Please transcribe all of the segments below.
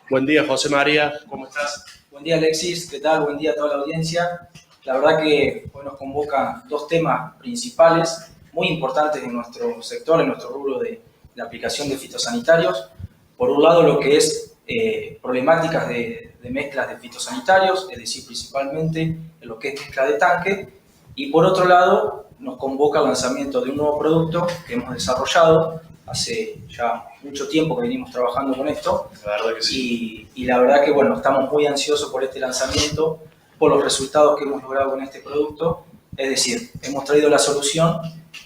Buen día, José María, ¿cómo estás? Buen día, Alexis, ¿qué tal? Buen día a toda la audiencia. La verdad que hoy nos convocan dos temas principales muy importantes en nuestro sector, en nuestro rubro de la aplicación de fitosanitarios. Por un lado, lo que es problemáticas de mezclas de fitosanitarios, es decir, principalmente en lo que es mezcla de tanque. Y por otro lado, nos convoca el lanzamiento de un nuevo producto que hemos desarrollado hace ya mucho tiempo que venimos trabajando con esto. La verdad que sí. Y la verdad que, bueno, estamos muy ansiosos por este lanzamiento, por los resultados que hemos logrado con este producto. Es decir, hemos traído la solución,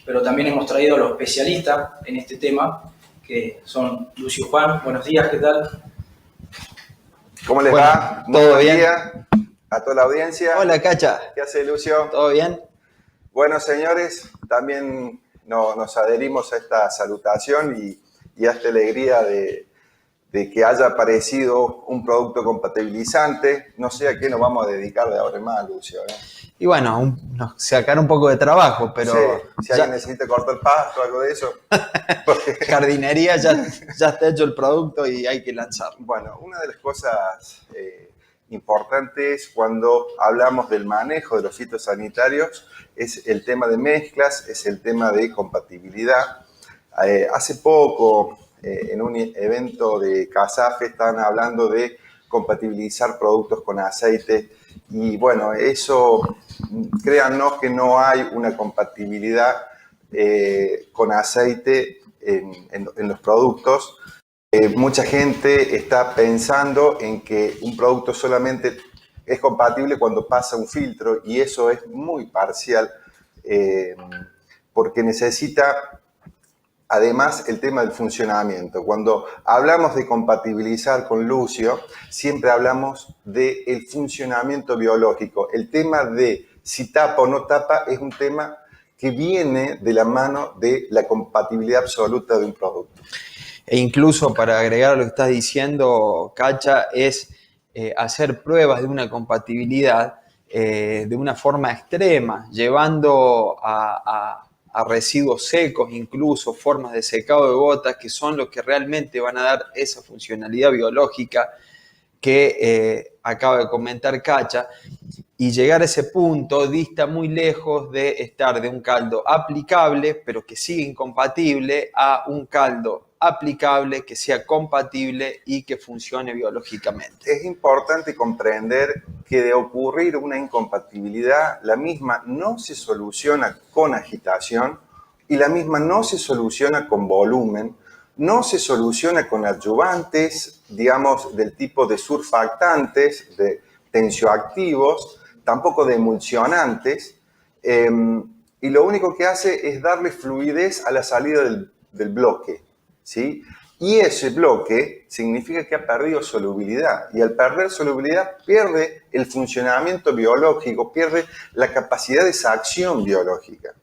pero también hemos traído a los especialistas en este tema, que son Lucio y Juan. Buenos días, ¿qué tal? ¿Cómo les va? Muy ¿Todo buen bien? día a toda la audiencia. Hola, Cacha. ¿Qué hace, Lucio? ¿Todo bien? Bueno, señores, también nos adherimos a esta salutación y a esta alegría de que haya aparecido un producto compatibilizante. No sé a qué nos vamos a dedicar de ahora en más, Lucio, ¿eh? Y bueno, sacar un poco de trabajo, pero Sí, si alguien necesita cortar pasto o algo de eso. jardinería ya está hecho el producto y hay que lanzarlo. Bueno, una de las cosas importantes cuando hablamos del manejo de los fitosanitarios es el tema de mezclas, es el tema de compatibilidad. Hace poco, en un evento de CASAFE, estaban hablando de compatibilizar productos con aceite y bueno, eso, créannos que no hay una compatibilidad con aceite en los productos. Mucha gente está pensando en que un producto solamente es compatible cuando pasa un filtro y eso es muy parcial porque necesita además el tema del funcionamiento. Cuando hablamos de compatibilizar con Lucio, siempre hablamos del funcionamiento biológico. El tema de si tapa o no tapa es un tema que viene de la mano de la compatibilidad absoluta de un producto. E incluso para agregar a lo que estás diciendo, Cacha, es hacer pruebas de una compatibilidad de una forma extrema, llevando a residuos secos, incluso formas de secado de gotas, que son los que realmente van a dar esa funcionalidad biológica que acaba de comentar Cacha. Y llegar a ese punto dista muy lejos de estar de un caldo aplicable, pero que sigue incompatible, a un caldo aplicable, que sea compatible y que funcione biológicamente. Es importante comprender que de ocurrir una incompatibilidad, la misma no se soluciona con agitación y la misma no se soluciona con volumen, no se soluciona con adyuvantes, digamos, del tipo de surfactantes, de tensioactivos, tampoco de emulsionantes, y lo único que hace es darle fluidez a la salida del bloque, ¿sí? Y ese bloque significa que ha perdido solubilidad, y al perder solubilidad pierde el funcionamiento biológico, pierde la capacidad de esa acción biológica.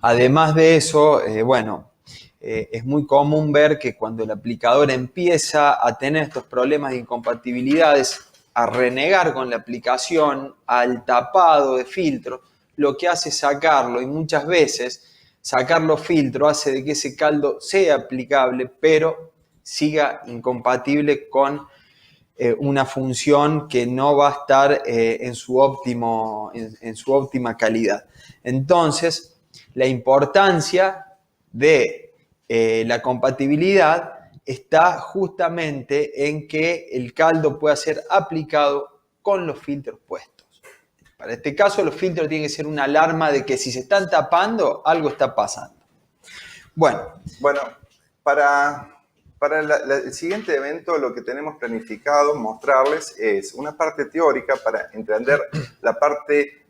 Además de eso, es muy común ver que cuando el aplicador empieza a tener estos problemas de incompatibilidades, a renegar con la aplicación, al tapado de filtro, lo que hace es sacarlo, y muchas veces sacar los filtros hace de que ese caldo sea aplicable, pero siga incompatible con una función que no va a estar en su óptima calidad. Entonces, la importancia de la compatibilidad está justamente en que el caldo pueda ser aplicado con los filtros puestos. Para este caso, los filtros tienen que ser una alarma de que si se están tapando, algo está pasando. Bueno, para el siguiente evento, lo que tenemos planificado mostrarles es una parte teórica para entender la parte,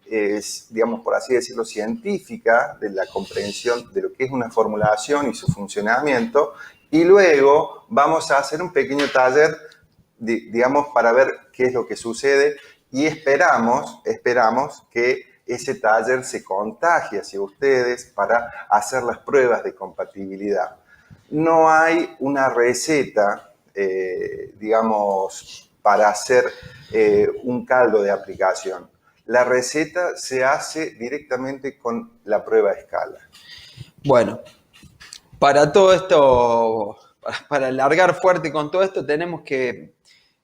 digamos, por así decirlo, científica de la comprensión de lo que es una formulación y su funcionamiento. Y luego vamos a hacer un pequeño taller, digamos, para ver qué es lo que sucede y esperamos que ese taller se contagie hacia ustedes para hacer las pruebas de compatibilidad. No hay una receta, digamos, para hacer un caldo de aplicación. La receta se hace directamente con la prueba a escala. Bueno, para todo esto, para alargar fuerte con todo esto, tenemos que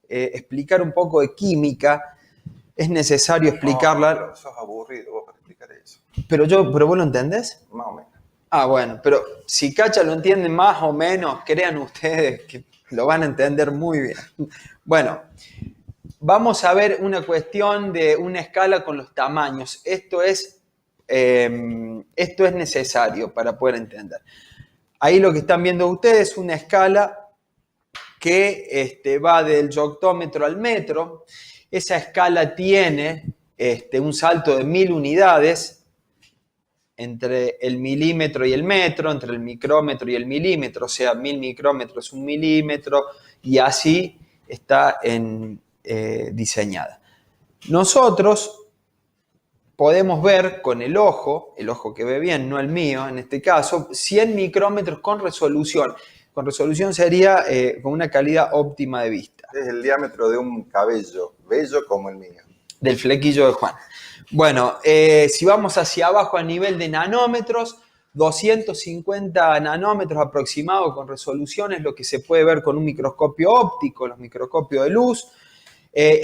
explicar un poco de química, es necesario explicarla. No, pero sos aburrido vos para explicar eso. ¿Pero vos lo entendés? Más o menos. Ah, bueno, pero si Cacha lo entiende más o menos, crean ustedes que lo van a entender muy bien. Bueno, vamos a ver una cuestión de una escala con los tamaños. Esto es necesario para poder entender. Ahí lo que están viendo ustedes es una escala que va del yoctómetro al metro. Esa escala tiene un salto de 1000 unidades entre el milímetro y el metro, entre el micrómetro y el milímetro, o sea, 1000 micrómetros, 1 milímetro, y así está diseñada. Nosotros podemos ver con el ojo que ve bien, no el mío en este caso, 100 micrómetros con resolución. Con resolución sería con una calidad óptima de vista. Es el diámetro de un cabello, bello como el mío. Del flequillo de Juan. Bueno, si vamos hacia abajo a nivel de nanómetros, 250 nanómetros aproximados con resolución es lo que se puede ver con un microscopio óptico, los microscopios de luz.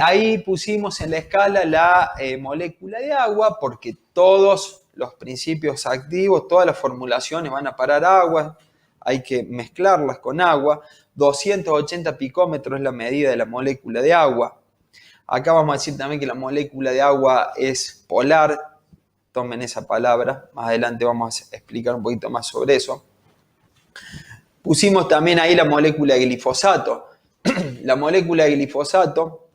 Ahí pusimos en la escala la molécula de agua porque todos los principios activos, todas las formulaciones van a parar agua, hay que mezclarlas con agua. 280 picómetros es la medida de la molécula de agua. Acá vamos a decir también que la molécula de agua es polar. Tomen esa palabra. Más adelante vamos a explicar un poquito más sobre eso. Pusimos también ahí la molécula de glifosato. La molécula de glifosato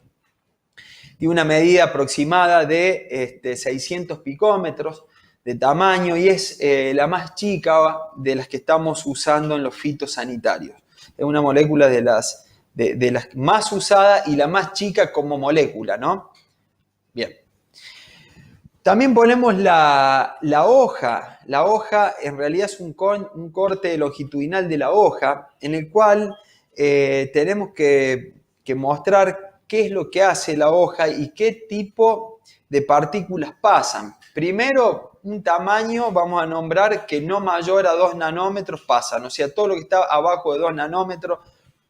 tiene una medida aproximada de 600 picómetros de tamaño y es la más chica de las que estamos usando en los fitosanitarios. Es una molécula de las más usadas y la más chica como molécula, ¿no? Bien. También ponemos la hoja. La hoja en realidad es un corte longitudinal de la hoja en el cual tenemos que mostrar qué es lo que hace la hoja y qué tipo de partículas pasan. Primero, un tamaño, vamos a nombrar que no mayor a 2 nanómetros pasan. O sea, todo lo que está abajo de 2 nanómetros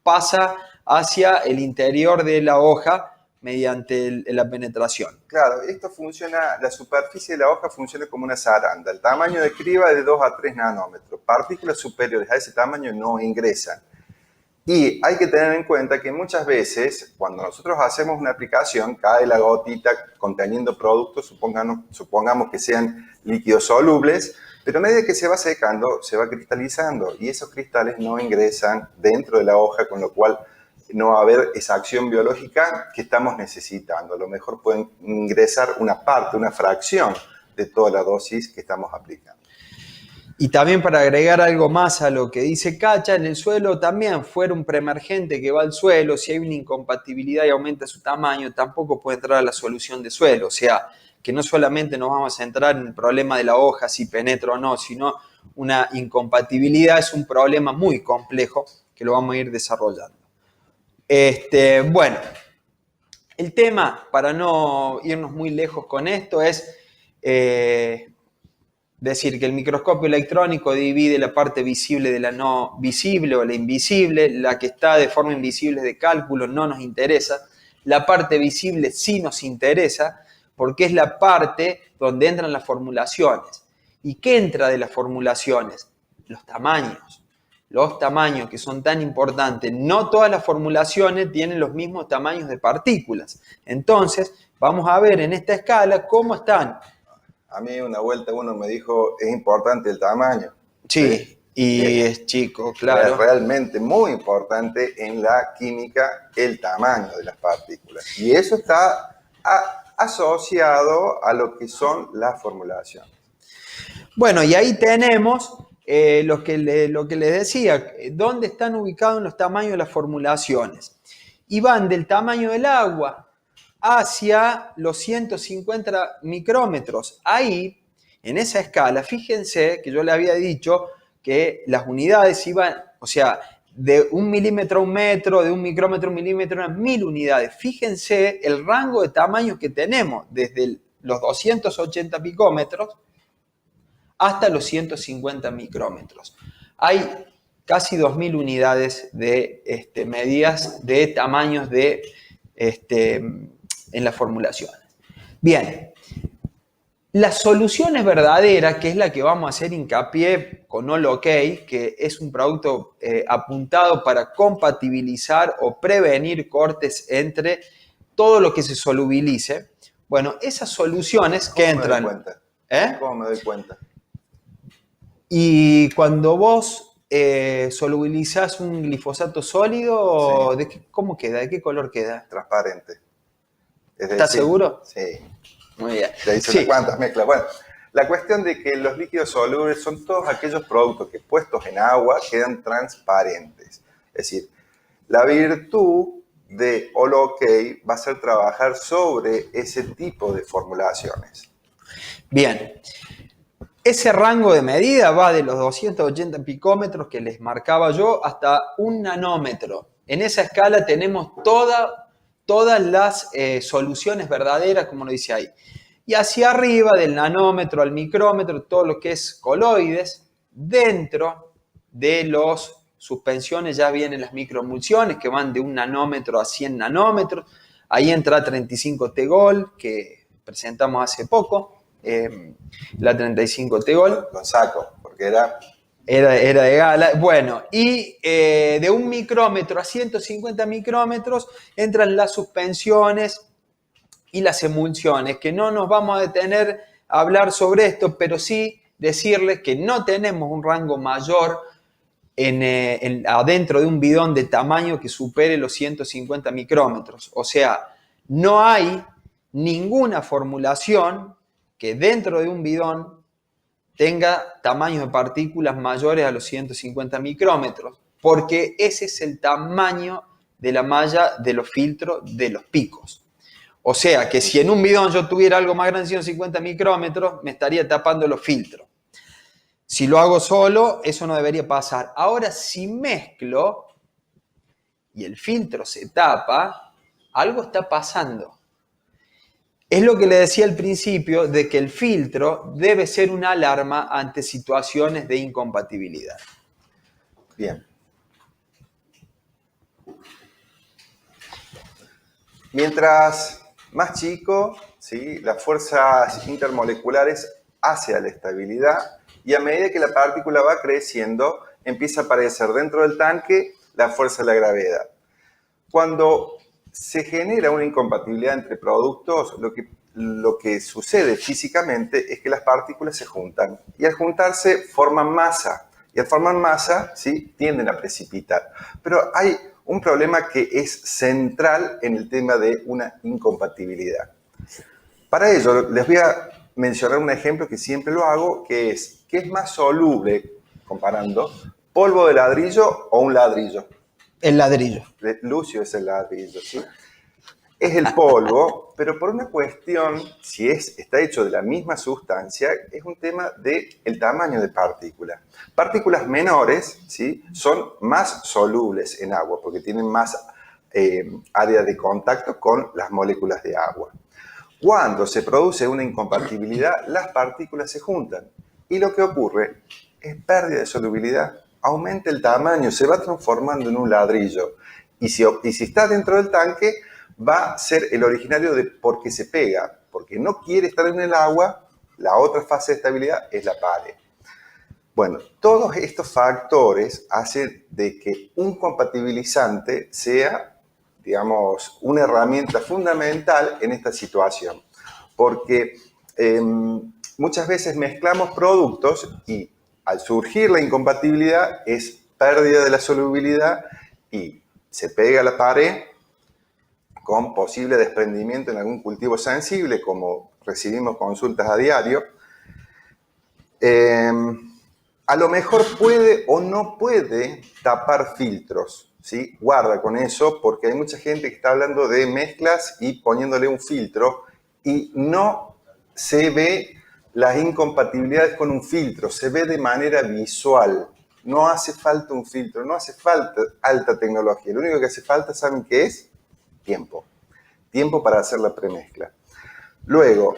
pasa hacia el interior de la hoja mediante la penetración. Claro, esto funciona, la superficie de la hoja funciona como una zaranda. El tamaño de criba es de 2 a 3 nanómetros. Partículas superiores a ese tamaño no ingresan. Y hay que tener en cuenta que muchas veces, cuando nosotros hacemos una aplicación, cae la gotita conteniendo productos, supongamos que sean líquidos solubles, pero a medida que se va secando, se va cristalizando y esos cristales no ingresan dentro de la hoja, con lo cual no va a haber esa acción biológica que estamos necesitando. A lo mejor pueden ingresar una parte, una fracción de toda la dosis que estamos aplicando. Y también para agregar algo más a lo que dice Cacha, en el suelo también fuera un preemergente que va al suelo, si hay una incompatibilidad y aumenta su tamaño, tampoco puede entrar a la solución de suelo. O sea, que no solamente nos vamos a centrar en el problema de la hoja, si penetra o no, sino una incompatibilidad es un problema muy complejo que lo vamos a ir desarrollando. Bueno, el tema, para no irnos muy lejos con esto, es decir que el microscopio electrónico divide la parte visible de la no visible o la invisible. La que está de forma invisible es de cálculo, no nos interesa. La parte visible sí nos interesa porque es la parte donde entran las formulaciones. ¿Y qué entra de las formulaciones? Los tamaños. Los tamaños que son tan importantes. No todas las formulaciones tienen los mismos tamaños de partículas. Entonces, vamos a ver en esta escala cómo están. A mí una vuelta uno me dijo, es importante el tamaño. Sí, y es chico, claro. Es realmente muy importante en la química el tamaño de las partículas. Y eso está asociado a lo que son las formulaciones. Bueno, y ahí tenemos lo que les decía, dónde están ubicados los tamaños de las formulaciones. Y van del tamaño del agua hacia los 150 micrómetros. Ahí, en esa escala, fíjense que yo le había dicho que las unidades iban, o sea, de 1 milímetro a 1 metro, de 1 micrómetro a 1 milímetro, eran 1000 unidades. Fíjense el rango de tamaños que tenemos, desde los 280 picómetros hasta los 150 micrómetros. Hay casi 2000 unidades de medidas de tamaños de en las formulaciones. Bien, las soluciones verdaderas, que es la que vamos a hacer hincapié con All OK, que es un producto apuntado para compatibilizar o prevenir cortes entre todo lo que se solubilice. Bueno, esas soluciones que entran... ¿Cómo me doy cuenta? ¿Eh? ¿Cómo me doy cuenta? Y cuando vos solubilizás un glifosato sólido, Sí. ¿cómo queda? ¿De qué color queda? Transparente. Es ¿Estás decir, seguro? Sí. Muy bien. Ya hice Sí. unas cuantas mezclas. Bueno, la cuestión de que los líquidos solubles son todos aquellos productos que puestos en agua quedan transparentes. Es decir, la virtud de All OK va a ser trabajar sobre ese tipo de formulaciones. Bien. Ese rango de medida va de los 280 picómetros que les marcaba yo hasta 1 nanómetro. En esa escala tenemos todas las soluciones verdaderas, como lo dice ahí. Y hacia arriba, del nanómetro al micrómetro, todo lo que es coloides. Dentro de las suspensiones ya vienen las microemulsiones, que van de 1 nanómetro a 100 nanómetros. Ahí entra 35T-Gol, que presentamos hace poco. La 35T-Gol. Lo saco, porque era de gala. Bueno, y de 1 micrómetro a 150 micrómetros entran las suspensiones y las emulsiones, que no nos vamos a detener a hablar sobre esto, pero sí decirles que no tenemos un rango mayor adentro de un bidón de tamaño que supere los 150 micrómetros. O sea, no hay ninguna formulación que dentro de un bidón tenga tamaños de partículas mayores a los 150 micrómetros, porque ese es el tamaño de la malla de los filtros de los picos. O sea, que si en un bidón yo tuviera algo más grande de 150 micrómetros, me estaría tapando los filtros. Si lo hago solo, eso no debería pasar. Ahora, si mezclo y el filtro se tapa, algo está pasando. Es lo que le decía al principio, de que el filtro debe ser una alarma ante situaciones de incompatibilidad. bien. Mientras más chico, ¿sí?, las fuerzas intermoleculares hacia la estabilidad, y a medida que la partícula va creciendo, empieza a aparecer dentro del tanque la fuerza de la gravedad. Cuando se genera una incompatibilidad entre productos, lo que sucede físicamente es que las partículas se juntan, y al juntarse forman masa, y al formar masa, ¿sí?, tienden a precipitar. Pero hay un problema que es central en el tema de una incompatibilidad. Para ello, les voy a mencionar un ejemplo que siempre lo hago, que es, ¿qué es más soluble, comparando, polvo de ladrillo o un ladrillo? El ladrillo. Lucio es el ladrillo, ¿sí? Es el polvo, pero por una cuestión, si está hecho de la misma sustancia, es un tema del tamaño de partícula. Partículas menores, ¿sí?, son más solubles en agua porque tienen más área de contacto con las moléculas de agua. Cuando se produce una incompatibilidad, las partículas se juntan y lo que ocurre es pérdida de solubilidad. Aumenta el tamaño, se va transformando en un ladrillo. Y si está dentro del tanque, va a ser el originario de por qué se pega. Porque no quiere estar en el agua, la otra fase de estabilidad es la pared. Bueno, todos estos factores hacen de que un compatibilizante sea, digamos, una herramienta fundamental en esta situación. Porque muchas veces mezclamos productos y al surgir la incompatibilidad es pérdida de la solubilidad y se pega a la pared con posible desprendimiento en algún cultivo sensible, como recibimos consultas a diario. A lo mejor puede o no puede tapar filtros, ¿sí? Guarda con eso, porque hay mucha gente que está hablando de mezclas y poniéndole un filtro y no se ve las incompatibilidades con un filtro, se ve de manera visual. No hace falta un filtro, no hace falta alta tecnología. Lo único que hace falta, ¿saben qué es? Tiempo. Tiempo para hacer la premezcla. Luego,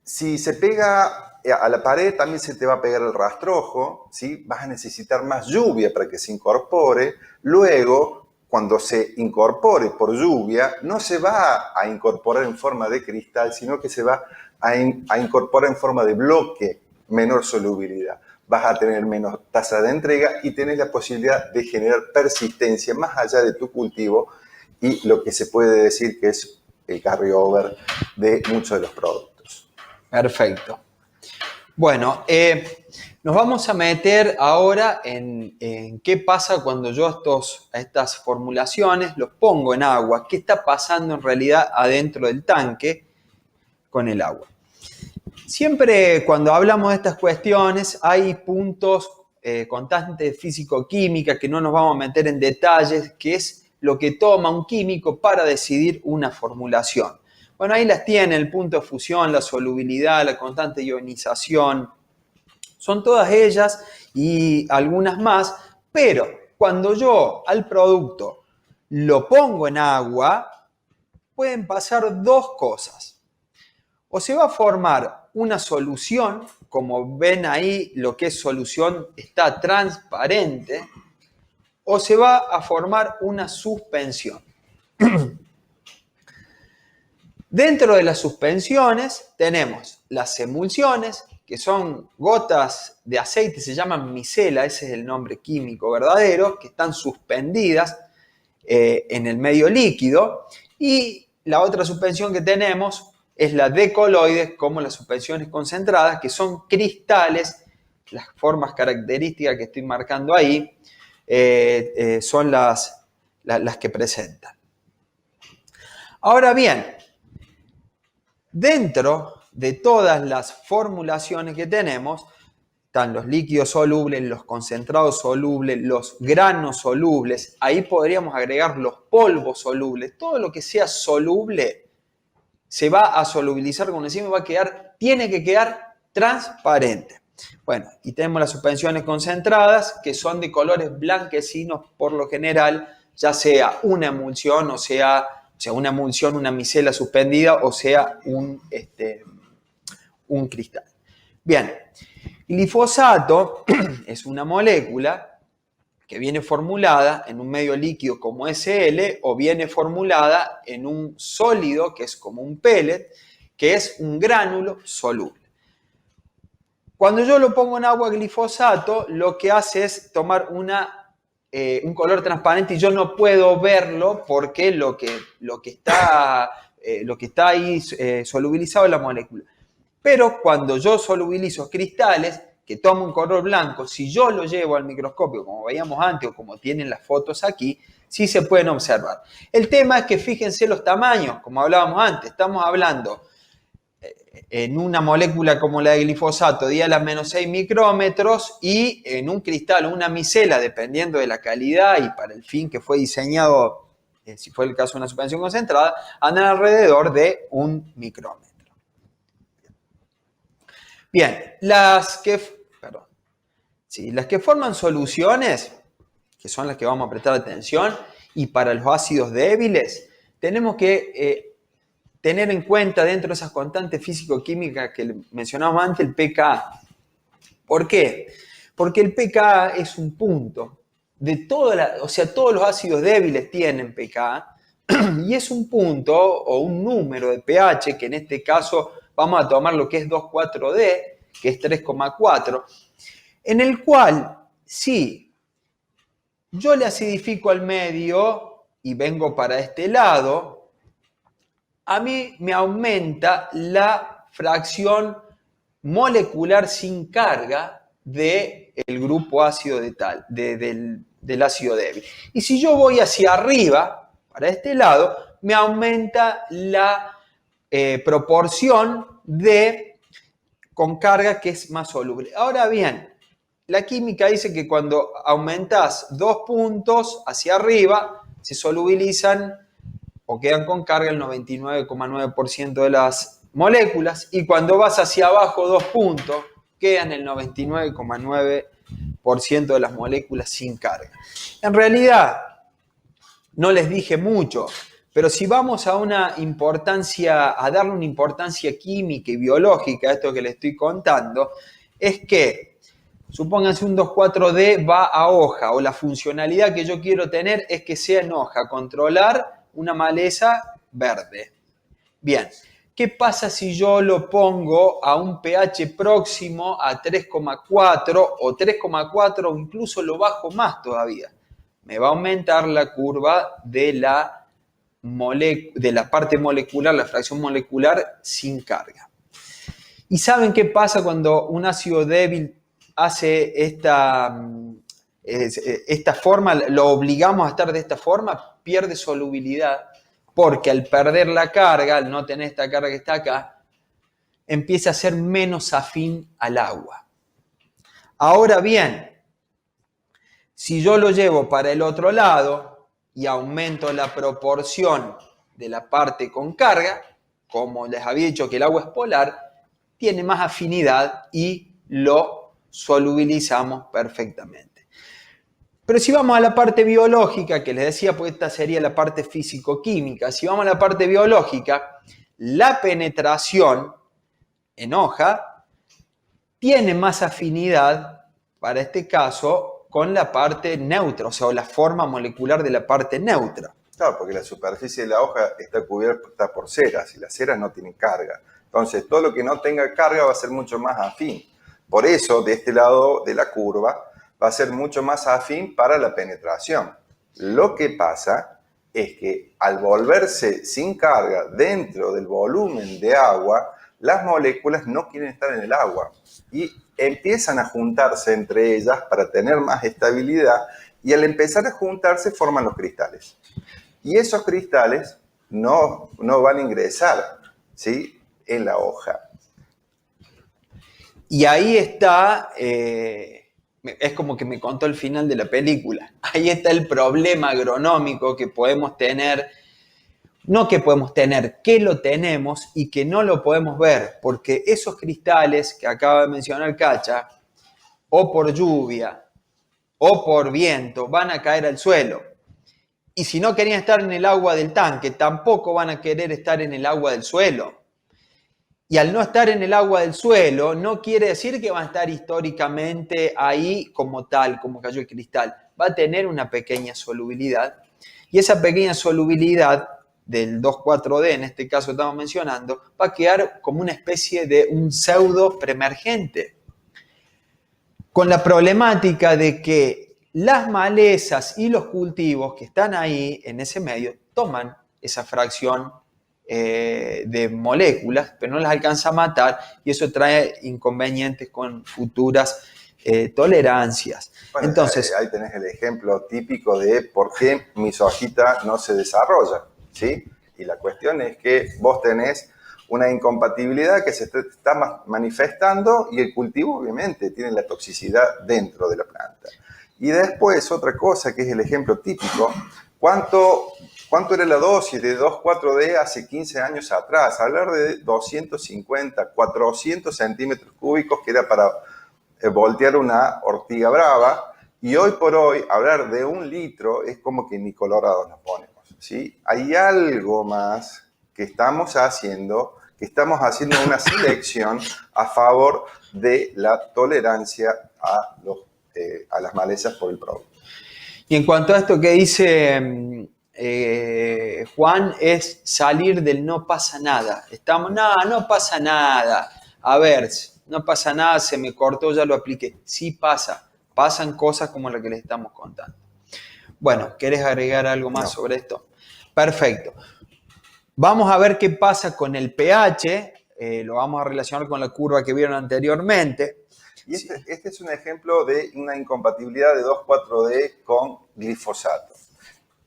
si se pega a la pared, también se te va a pegar el rastrojo, ¿sí? Vas a necesitar más lluvia para que se incorpore. Luego, cuando se incorpore por lluvia, no se va a incorporar en forma de cristal, sino que se va a incorporar en forma de bloque, menor solubilidad. Vas a tener menos tasa de entrega y tenés la posibilidad de generar persistencia más allá de tu cultivo y lo que se puede decir que es el carryover de muchos de los productos. Perfecto. Bueno, nos vamos a meter ahora en qué pasa cuando yo estas formulaciones los pongo en agua. ¿Qué está pasando en realidad adentro del tanque con el agua? Siempre cuando hablamos de estas cuestiones hay puntos constantes de físico-química que no nos vamos a meter en detalles, que es lo que toma un químico para decidir una formulación. Bueno, ahí las tiene, el punto de fusión, la solubilidad, la constante ionización. Son todas ellas y algunas más, pero cuando yo al producto lo pongo en agua, pueden pasar dos cosas. O se va a formar una solución, como ven ahí lo que es solución está transparente, o se va a formar una suspensión. Dentro de las suspensiones tenemos las emulsiones, que son gotas de aceite, se llaman micela, ese es el nombre químico verdadero, que están suspendidas en el medio líquido. Y la otra suspensión que tenemos es la de coloides, como las suspensiones concentradas, que son cristales. Las formas características que estoy marcando ahí son las que presentan. Ahora bien, dentro de todas las formulaciones que tenemos, están los líquidos solubles, los concentrados solubles, los granos solubles, ahí podríamos agregar los polvos solubles, todo lo que sea soluble se va a solubilizar, como decimos, tiene que quedar transparente. Bueno, y tenemos las suspensiones concentradas, que son de colores blanquecinos por lo general, ya sea una emulsión, o sea una emulsión, una micela suspendida, o sea un cristal. Bien, glifosato es una molécula que viene formulada en un medio líquido como SL o viene formulada en un sólido que es como un pellet, que es un gránulo soluble. Cuando yo lo pongo en agua glifosato, lo que hace es tomar un color transparente y yo no puedo verlo porque lo que está ahí solubilizado es la molécula. Pero cuando yo solubilizo cristales que toman un color blanco, si yo lo llevo al microscopio, como veíamos antes o como tienen las fotos aquí, sí se pueden observar. El tema es que fíjense los tamaños, como hablábamos antes, estamos hablando en una molécula como la de glifosato, 10 a la menos 6 micrómetros, y en un cristal, una micela, dependiendo de la calidad y para el fin que fue diseñado, si fue el caso de una suspensión concentrada, andan alrededor de 1 micrómetro. Bien, las que forman soluciones, que son las que vamos a prestar atención, y para los ácidos débiles, tenemos que tener en cuenta dentro de esas constantes físico-químicas que mencionábamos antes, el pKa. ¿Por qué? Porque el pKa es un punto de todos los ácidos débiles tienen pKa, y es un punto o un número de pH, que en este caso vamos a tomar lo que es 2,4-D, que es 3,4, en el cual si yo le acidifico al medio y vengo para este lado, a mí me aumenta la fracción molecular sin carga del grupo ácido del ácido débil. Y si yo voy hacia arriba, para este lado, me aumenta la proporción con carga que es más soluble. Ahora bien, la química dice que cuando aumentas 2 puntos hacia arriba, se solubilizan o quedan con carga el 99,9% de las moléculas, y cuando vas hacia abajo 2 puntos, quedan el 99,9% de las moléculas sin carga. En realidad, no les dije mucho, pero si vamos a darle una importancia química y biológica a esto que les estoy contando, es que Supónganse un 2,4-D va a hoja, o la funcionalidad que yo quiero tener es que sea en hoja, controlar una maleza verde. Bien, ¿qué pasa si yo lo pongo a un pH próximo a 3,4 o 3,4 o incluso lo bajo más todavía? Me va a aumentar la curva de la parte molecular, la fracción molecular sin carga. ¿Y saben qué pasa cuando un ácido débil hace esta forma, lo obligamos a estar de esta forma? Pierde solubilidad, porque al perder la carga, al no tener esta carga que está acá, empieza a ser menos afín al agua. Ahora bien, si yo lo llevo para el otro lado y aumento la proporción de la parte con carga, como les había dicho que el agua es polar, tiene más afinidad y lo solubilizamos perfectamente. Pero si vamos a la parte biológica, que les decía, pues esta sería la parte físico-química, si vamos a la parte biológica, la penetración en hoja tiene más afinidad, para este caso, con la parte neutra, o sea, la forma molecular de la parte neutra. Claro, porque la superficie de la hoja está cubierta por ceras y las ceras no tienen carga. Entonces, todo lo que no tenga carga va a ser mucho más afín. Por eso, de este lado de la curva, va a ser mucho más afín para la penetración. Lo que pasa es que al volverse sin carga dentro del volumen de agua, las moléculas no quieren estar en el agua y empiezan a juntarse entre ellas para tener más estabilidad, y al empezar a juntarse forman los cristales. Y esos cristales no van a ingresar, ¿sí?, en la hoja. Y ahí está, es como que me contó el final de la película, ahí está el problema agronómico que podemos tener, no que podemos tener, que lo tenemos y que no lo podemos ver, porque esos cristales que acaba de mencionar Cacha, o por lluvia o por viento, van a caer al suelo. Y si no querían estar en el agua del tanque, tampoco van a querer estar en el agua del suelo. Y al no estar en el agua del suelo, no quiere decir que van a estar históricamente ahí como tal, como cayó el cristal. Va a tener una pequeña solubilidad. Y esa pequeña solubilidad del 2,4-D, en este caso estamos mencionando, va a quedar como una especie de un pseudo preemergente. Con la problemática de que las malezas y los cultivos que están ahí en ese medio toman esa fracción de moléculas, pero no las alcanza a matar, y eso trae inconvenientes con futuras tolerancias. Bueno, entonces, ahí tenés el ejemplo típico de por qué mi sojita no se desarrolla, ¿sí? Y la cuestión es que vos tenés una incompatibilidad que se está manifestando, y el cultivo obviamente tiene la toxicidad dentro de la planta. Y después otra cosa que es el ejemplo típico, ¿cuánto era la dosis de 2,4-D hace 15 años atrás? Hablar de 250, 400 centímetros cúbicos que era para voltear una ortiga brava, y hoy por hoy hablar de 1 litro es como que ni colorados nos ponemos, ¿sí? Hay algo más que estamos haciendo una selección a favor de la tolerancia a las malezas por el producto. y en cuanto a esto que dice Juan, es salir del no pasa nada. No pasa nada. A ver, no pasa nada, se me cortó, ya lo apliqué. Sí pasa, pasan cosas como las que les estamos contando. Bueno, ¿querés agregar algo más sobre esto? Perfecto. Vamos a ver qué pasa con el pH, lo vamos a relacionar con la curva que vieron anteriormente. Y este es un ejemplo de una incompatibilidad de 2,4-D con glifosato.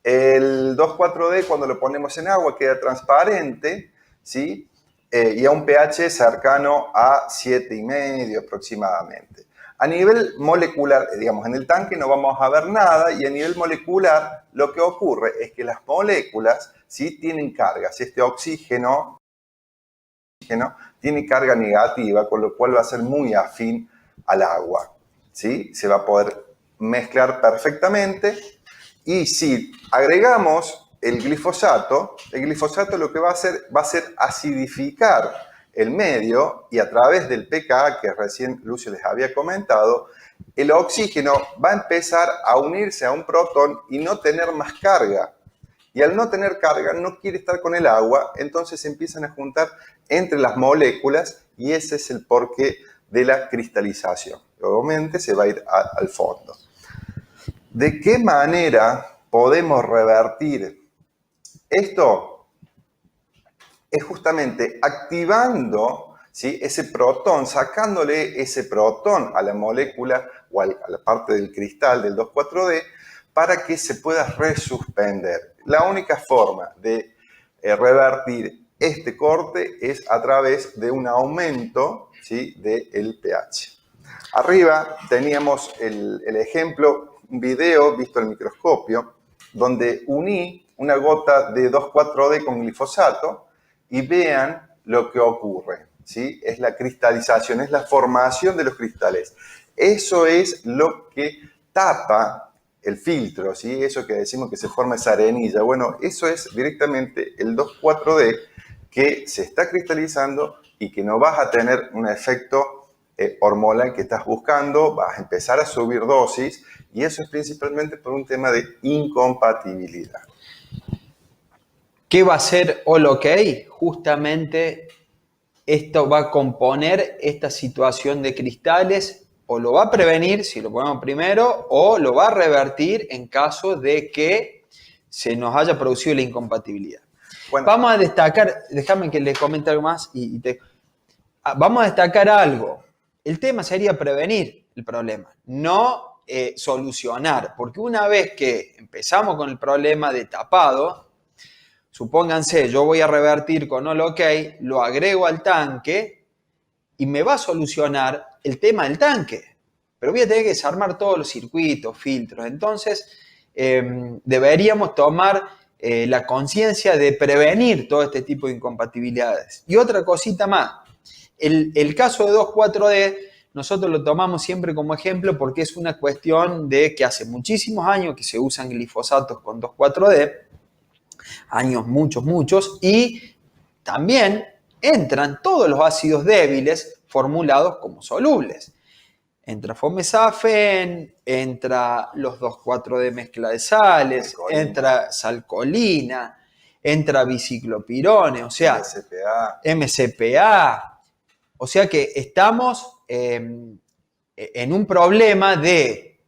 El 2,4-D, cuando lo ponemos en agua, queda transparente, ¿sí? Y a un pH cercano a 7,5 aproximadamente. A nivel molecular, digamos, en el tanque no vamos a ver nada, y a nivel molecular lo que ocurre es que las moléculas sí tienen cargas. Este oxígeno tiene carga negativa, con lo cual va a ser muy afín al agua, ¿sí? Se va a poder mezclar perfectamente. Y si agregamos el glifosato lo que va a ser acidificar el medio, y a través del pKa que recién Lucio les había comentado, el oxígeno va a empezar a unirse a un protón y no tener más carga. Y al no tener carga, no quiere estar con el agua, entonces se empiezan a juntar entre las moléculas y ese es el porqué de la cristalización. Obviamente se va a ir al fondo. ¿De qué manera podemos revertir esto? Es justamente activando, ¿sí?, ese protón, sacándole ese protón a la molécula o a la parte del cristal del 2,4-D para que se pueda resuspender. La única forma de revertir este corte es a través de un aumento, ¿sí?, del pH. Arriba teníamos el ejemplo, un video visto al microscopio, donde uní una gota de 2,4-D con glifosato y vean lo que ocurre, ¿sí? Es la cristalización, es la formación de los cristales. Eso es lo que tapa el filtro, ¿sí? Eso que decimos que se forma esa arenilla. Bueno, eso es directamente el 2,4-D que se está cristalizando y que no vas a tener un efecto hormonal que estás buscando, vas a empezar a subir dosis y eso es principalmente por un tema de incompatibilidad. ¿Qué va a hacer All OK? Justamente esto va a componer esta situación de cristales, o lo va a prevenir si lo ponemos primero, o lo va a revertir en caso de que se nos haya producido la incompatibilidad. Bueno, vamos a destacar, déjame que les comente algo más, vamos a destacar algo. El tema sería prevenir el problema, no solucionar, porque una vez que empezamos con el problema de tapado, supónganse, yo voy a revertir con All OK, lo agrego al tanque y me va a solucionar el tema del tanque. Pero voy a tener que desarmar todos los circuitos, filtros. Entonces, deberíamos tomar la conciencia de prevenir todo este tipo de incompatibilidades. Y otra cosita más. El caso de 2,4-D, nosotros lo tomamos siempre como ejemplo porque es una cuestión de que hace muchísimos años que se usan glifosatos con 2,4-D, años muchos, y también entran todos los ácidos débiles formulados como solubles. Entra fomesafen, entra los 2,4-D mezcla de sales, salcolina. Entra salcolina, entra biciclopirone, o sea, MCPA. O sea que estamos en un problema de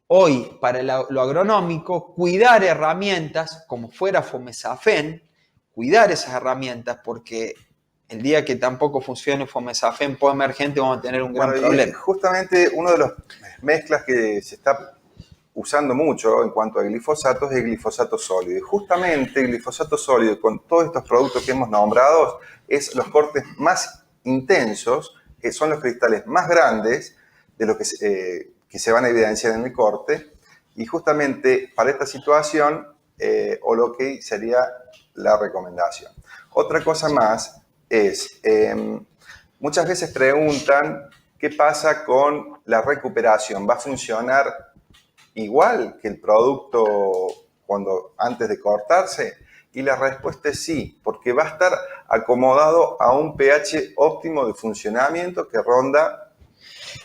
hoy, para lo agronómico, cuidar herramientas como fuera fomesafen, cuidar esas herramientas porque el día que tampoco funcione fomesafen postemergente vamos a tener un gran problema. Justamente uno de los mezclas que se está usando mucho en cuanto a glifosatos es el glifosato sólido. Y justamente el glifosato sólido con todos estos productos que hemos nombrado es los cortes más intensos, que son los cristales más grandes de lo que se van a evidenciar en el corte. Y justamente para esta situación, All OK sería la recomendación. Otra cosa más es, muchas veces preguntan qué pasa con la recuperación. ¿Va a funcionar igual que el producto antes de cortarse? Y la respuesta es sí, porque va a estar acomodado a un pH óptimo de funcionamiento que ronda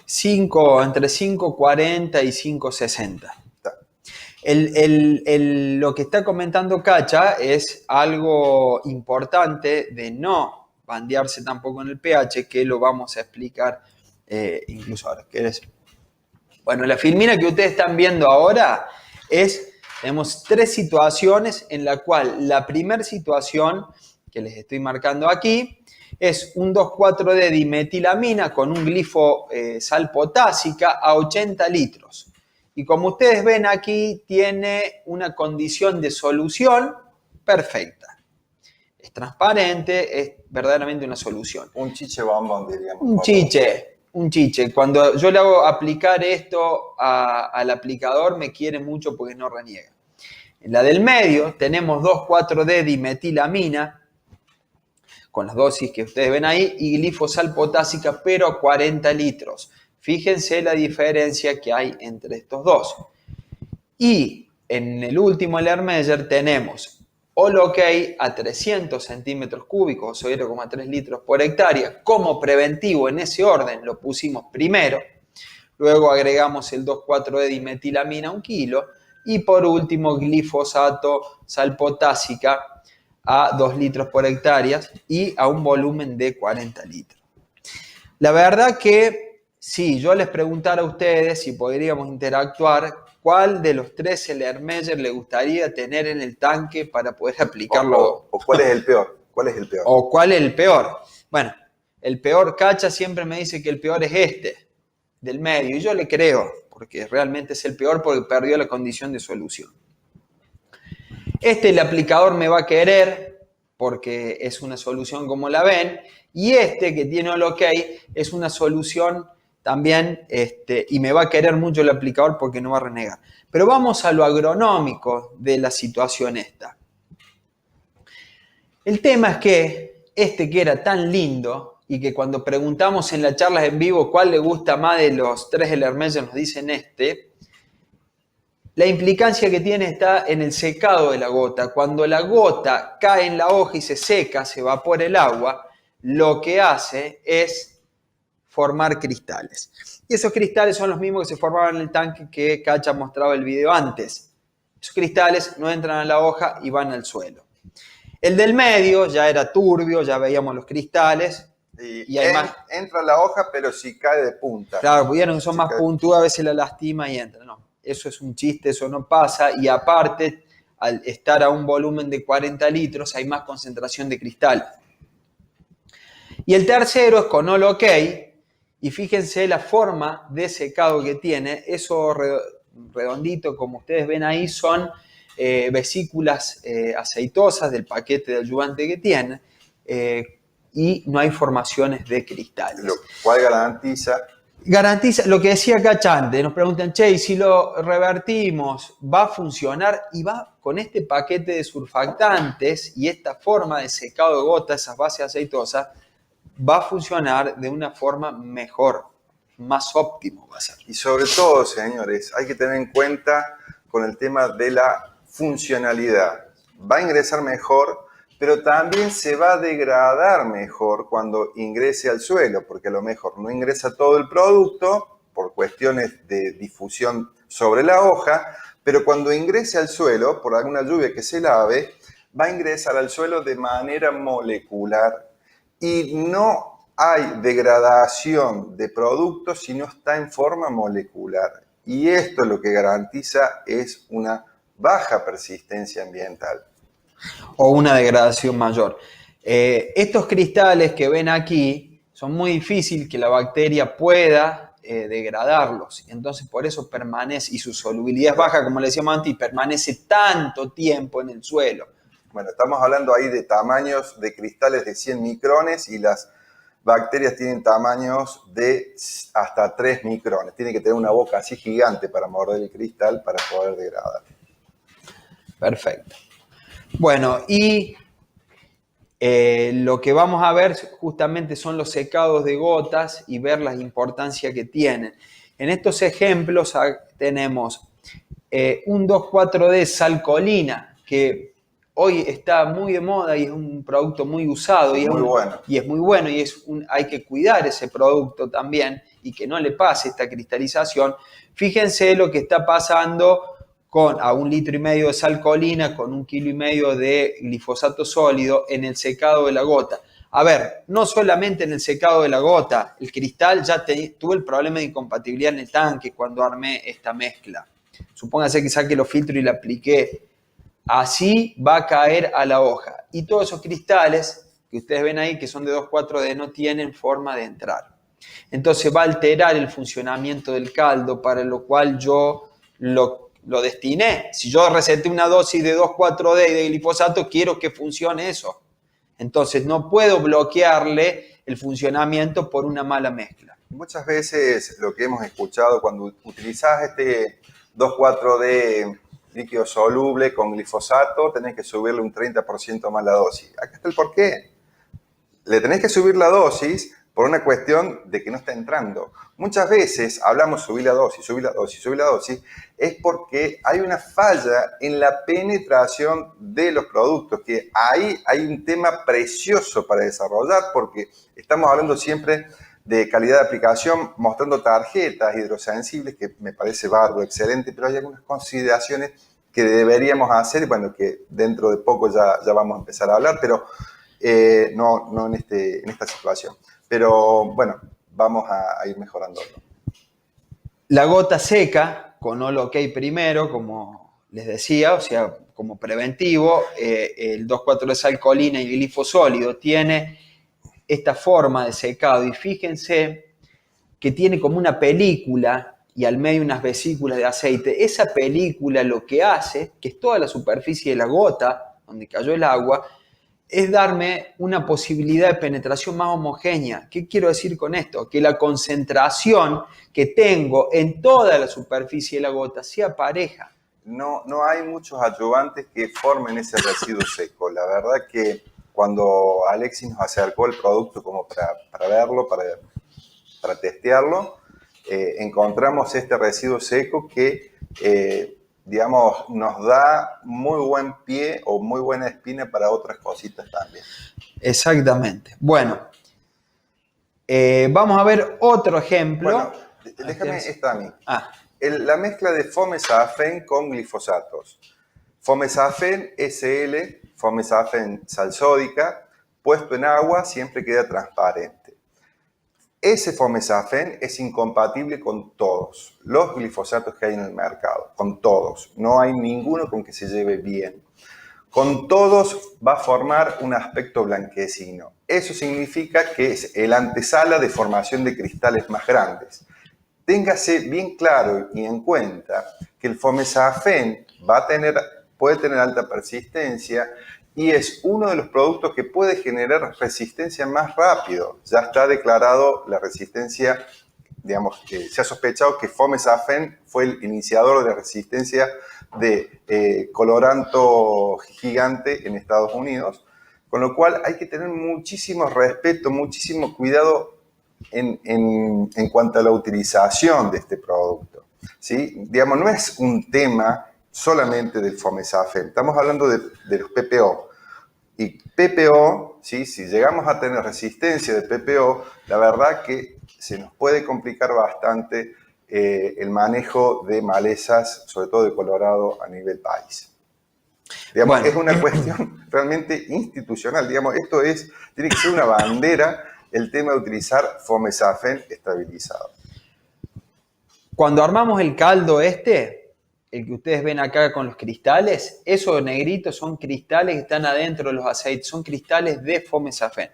entre 5,40 y 5,60. Lo que está comentando Cacha es algo importante de no bandearse tampoco en el pH, que lo vamos a explicar incluso ahora. Bueno, la filmina que ustedes están viendo ahora tenemos 3 situaciones en la cual la primera situación que les estoy marcando aquí es un 2,4-D dimetilamina con un glifo sal potásica a 80 litros. Y como ustedes ven aquí, tiene una condición de solución perfecta. Es transparente, es verdaderamente una solución. Un chiche bombón, diríamos. Un chiche. Cuando yo le hago aplicar esto al aplicador, me quiere mucho porque no reniega. En la del medio tenemos 2,4-D dimetilamina, con las dosis que ustedes ven ahí, y glifosal potásica, pero a 40 litros. Fíjense la diferencia que hay entre estos dos. Y en el último, el Ermeyer, tenemos All OK a 300 centímetros cúbicos, o 0,3 litros por hectárea. Como preventivo, en ese orden, lo pusimos primero. luego agregamos el 2,4-D dimetilamina a 1 kilo y por último glifosato, sal potásica a 2 litros por hectárea y a un volumen de 40 litros. La verdad que si yo les preguntara a ustedes si podríamos interactuar, ¿cuál de los 3 Erlenmeyer le gustaría tener en el tanque para poder aplicarlo? O ¿cuál es el peor? ¿Cuál es el peor? ¿O cuál es el peor? Bueno, el peor, Cacha siempre me dice que el peor es este, del medio, y yo le creo, porque realmente es el peor porque perdió la condición de solución. El aplicador me va a querer porque es una solución como la ven, y que tiene el OK es una solución también, y me va a querer mucho el aplicador porque no va a renegar. Pero vamos a lo agronómico de la situación esta. El tema es que que era tan lindo y que cuando preguntamos en las charlas en vivo cuál le gusta más de los 3 Erlenmeyer nos dicen la implicancia que tiene está en el secado de la gota. Cuando la gota cae en la hoja y se seca, se evapora el agua, lo que hace es formar cristales. Y esos cristales son los mismos que se formaban en el tanque que Cacha mostraba el video antes. Esos cristales no entran a la hoja y van al suelo. El del medio ya era turbio, ya veíamos los cristales. Y además, entra a la hoja, pero si cae de punta. Claro, vieron que son más puntudas, a veces la lastima y entra. No, eso es un chiste, eso no pasa. Y aparte, al estar a un volumen de 40 litros, hay más concentración de cristal. Y el tercero es con All OK. Y fíjense la forma de secado que tiene. Eso redondito, como ustedes ven ahí, son vesículas aceitosas del paquete de ayudante que tiene. Y no hay formaciones de cristales. Lo cual garantiza lo que decía Cacha antes. Nos preguntan, che, y si lo revertimos, ¿va a funcionar? Y va con este paquete de surfactantes y esta forma de secado de gota, esas bases aceitosas, va a funcionar de una forma mejor, más óptimo va a ser. Y sobre todo, señores, hay que tener en cuenta con el tema de la funcionalidad. Va a ingresar mejor, pero también se va a degradar mejor cuando ingrese al suelo, porque a lo mejor no ingresa todo el producto por cuestiones de difusión sobre la hoja, pero cuando ingrese al suelo, por alguna lluvia que se lave, va a ingresar al suelo de manera molecular y no hay degradación de productos si no está en forma molecular. Y esto lo que garantiza es una baja persistencia ambiental. O una degradación mayor. Estos cristales que ven aquí son muy difíciles que la bacteria pueda degradarlos. Entonces por eso permanece, y su solubilidad es baja, como le decíamos antes, y permanece tanto tiempo en el suelo. Bueno, estamos hablando ahí de tamaños de cristales de 100 micrones y las bacterias tienen tamaños de hasta 3 micrones. Tiene que tener una boca así gigante para morder el cristal para poder degradar. Perfecto. Bueno, y lo que vamos a ver justamente son los secados de gotas y ver la importancia que tienen. En estos ejemplos tenemos un 2,4-D salcolina, que hoy está muy de moda y es un producto muy usado. Y es muy bueno y hay que cuidar ese producto también y que no le pase esta cristalización. Fíjense lo que está pasando a 1,5 litros de salcolina con 1,5 kilos de glifosato sólido en el secado de la gota. A ver, no solamente en el secado de la gota, el cristal ya tuve el problema de incompatibilidad en el tanque cuando armé esta mezcla. Supóngase que saqué los filtros y la apliqué. Así va a caer a la hoja. Y todos esos cristales que ustedes ven ahí, que son de 2,4-D, no tienen forma de entrar. Entonces va a alterar el funcionamiento del caldo, para lo cual yo lo destiné. Si yo receté una dosis de 2,4-D y de glifosato, quiero que funcione eso. Entonces no puedo bloquearle el funcionamiento por una mala mezcla. Muchas veces lo que hemos escuchado cuando utilizás este 2,4-D líquido soluble con glifosato, tenés que subirle un 30% más la dosis. Acá está el porqué. Le tenés que subir la dosis por una cuestión de que no está entrando. Muchas veces hablamos subir la dosis, subir la dosis, subir la dosis, es porque hay una falla en la penetración de los productos, que ahí hay un tema precioso para desarrollar, porque estamos hablando siempre de calidad de aplicación mostrando tarjetas hidrosensibles, que me parece bárbaro, excelente, pero hay algunas consideraciones que deberíamos hacer, bueno, que dentro de poco ya vamos a empezar a hablar, pero no en esta situación. Pero bueno, vamos a ir mejorándolo. La gota seca, con All OK primero, como les decía, o sea, como preventivo, el 2,4-desalcolina y glifosólido tiene esta forma de secado, y fíjense que tiene como una película y al medio unas vesículas de aceite. Esa película lo que hace, que es toda la superficie de la gota donde cayó el agua, es darme una posibilidad de penetración más homogénea. ¿Qué quiero decir con esto? Que la concentración que tengo en toda la superficie de la gota sea pareja. No hay muchos ayudantes que formen ese residuo seco. La verdad que cuando Alexis nos acercó el producto como para verlo, para testearlo, encontramos este residuo seco que, digamos, nos da muy buen pie o muy buena espina para otras cositas también. Exactamente. Bueno, vamos a ver otro ejemplo. Bueno, déjame esta a mí. La mezcla de fomesafen con glifosatos. Fomesafen SL, fomesafen salsódica, puesto en agua siempre queda transparente. Ese fomesafen es incompatible con todos los glifosatos que hay en el mercado, con todos. No hay ninguno con que se lleve bien. Con todos va a formar un aspecto blanquecino. Eso significa que es el antesala de formación de cristales más grandes. Téngase bien claro y en cuenta que el fomesafen puede tener alta persistencia y es uno de los productos que puede generar resistencia más rápido. Ya está declarado la resistencia, digamos, que se ha sospechado que fomesafen fue el iniciador de la resistencia de coloranto gigante en Estados Unidos, con lo cual hay que tener muchísimo respeto, muchísimo cuidado en cuanto a la utilización de este producto, ¿sí? Digamos, no es un tema solamente del fomesafen, estamos hablando de los PPO. Y PPO, ¿sí? Si llegamos a tener resistencia de PPO, la verdad que se nos puede complicar bastante el manejo de malezas, sobre todo de Colorado a nivel país. Digamos, bueno, es una cuestión realmente institucional. Digamos, tiene que ser una bandera el tema de utilizar fomesafen estabilizado. Cuando armamos el caldo el que ustedes ven acá con los cristales, esos negritos son cristales que están adentro de los aceites, son cristales de fomesafen.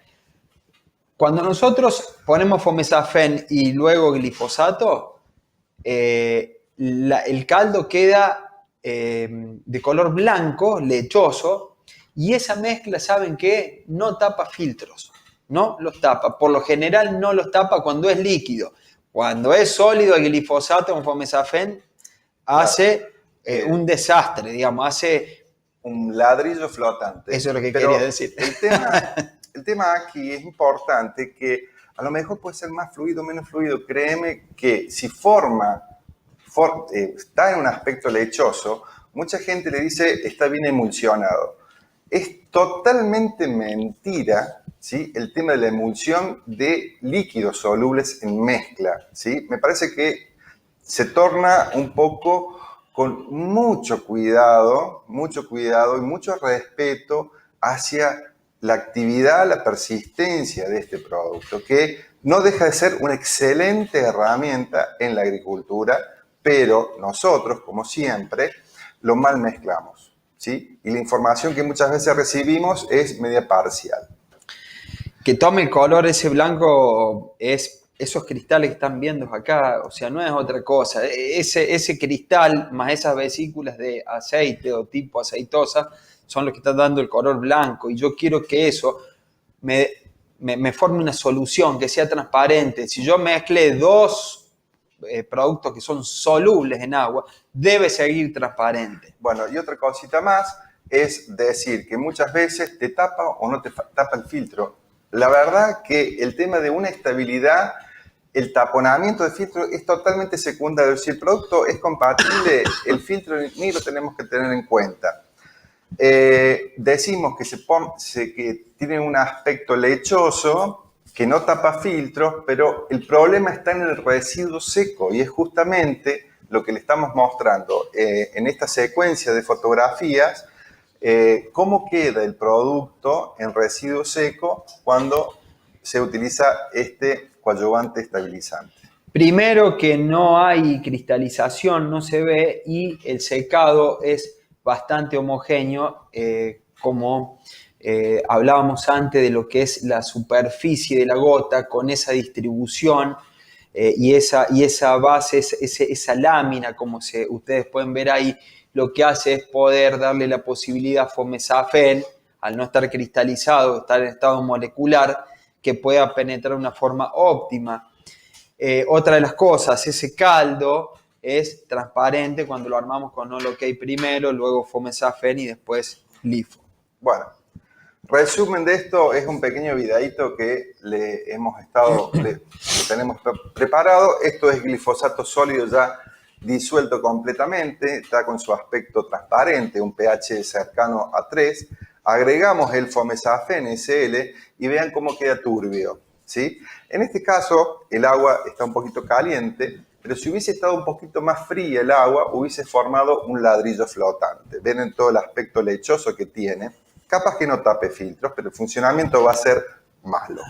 Cuando nosotros ponemos fomesafen y luego glifosato, el caldo queda de color blanco, lechoso, y esa mezcla, ¿saben qué? No tapa filtros, no los tapa. Por lo general no los tapa cuando es líquido. Cuando es sólido, el glifosato con fomesafen hace un desastre, digamos, hace un ladrillo flotante. Eso es lo que quería decir. El tema aquí es importante que a lo mejor puede ser más fluido, menos fluido. Créeme que si está en un aspecto lechoso, mucha gente le dice está bien emulsionado. Es totalmente mentira, ¿sí? El tema de la emulsión de líquidos solubles en mezcla, ¿sí? Me parece que se torna un poco con mucho cuidado y mucho respeto hacia la actividad, la persistencia de este producto, que no deja de ser una excelente herramienta en la agricultura, pero nosotros, como siempre, lo mal mezclamos, ¿sí? Y la información que muchas veces recibimos es media parcial. Que tome el color ese blanco es esos cristales que están viendo acá, o sea, no es otra cosa. Ese cristal más esas vesículas de aceite o tipo aceitosa son los que están dando el color blanco, y yo quiero que eso me forme una solución, que sea transparente. Si yo mezclé dos productos que son solubles en agua, debe seguir transparente. Bueno, y otra cosita más es decir que muchas veces te tapa o no te tapa el filtro. La verdad que el tema de una estabilidad, el taponamiento de filtro es totalmente secundario. Si el producto es compatible, el filtro ni lo tenemos que tener en cuenta. Decimos que tiene un aspecto lechoso, que no tapa filtros, pero el problema está en el residuo seco y es justamente lo que le estamos mostrando en esta secuencia de fotografías, cómo queda el producto en residuo seco cuando se utiliza este coadyuvante estabilizante. Primero que no hay cristalización, no se ve, y el secado es bastante homogéneo, como hablábamos antes de lo que es la superficie de la gota con esa distribución y esa base, esa lámina, como ustedes pueden ver ahí, lo que hace es poder darle la posibilidad a Fomesafén, al no estar cristalizado, estar en estado molecular, que pueda penetrar de una forma óptima. Otra de las cosas, ese caldo es transparente cuando lo armamos con Holo-K primero, luego Fomesafén y después Lifo. Bueno, resumen de esto es un pequeño videíto que le tenemos preparado. Esto es glifosato sólido ya disuelto completamente, está con su aspecto transparente, un pH cercano a 3. Agregamos el Fomesafén SL y vean cómo queda turbio, ¿sí? En este caso, el agua está un poquito caliente, pero si hubiese estado un poquito más fría el agua, hubiese formado un ladrillo flotante. Ven en todo el aspecto lechoso que tiene. Capaz que no tape filtros, pero el funcionamiento va a ser malo.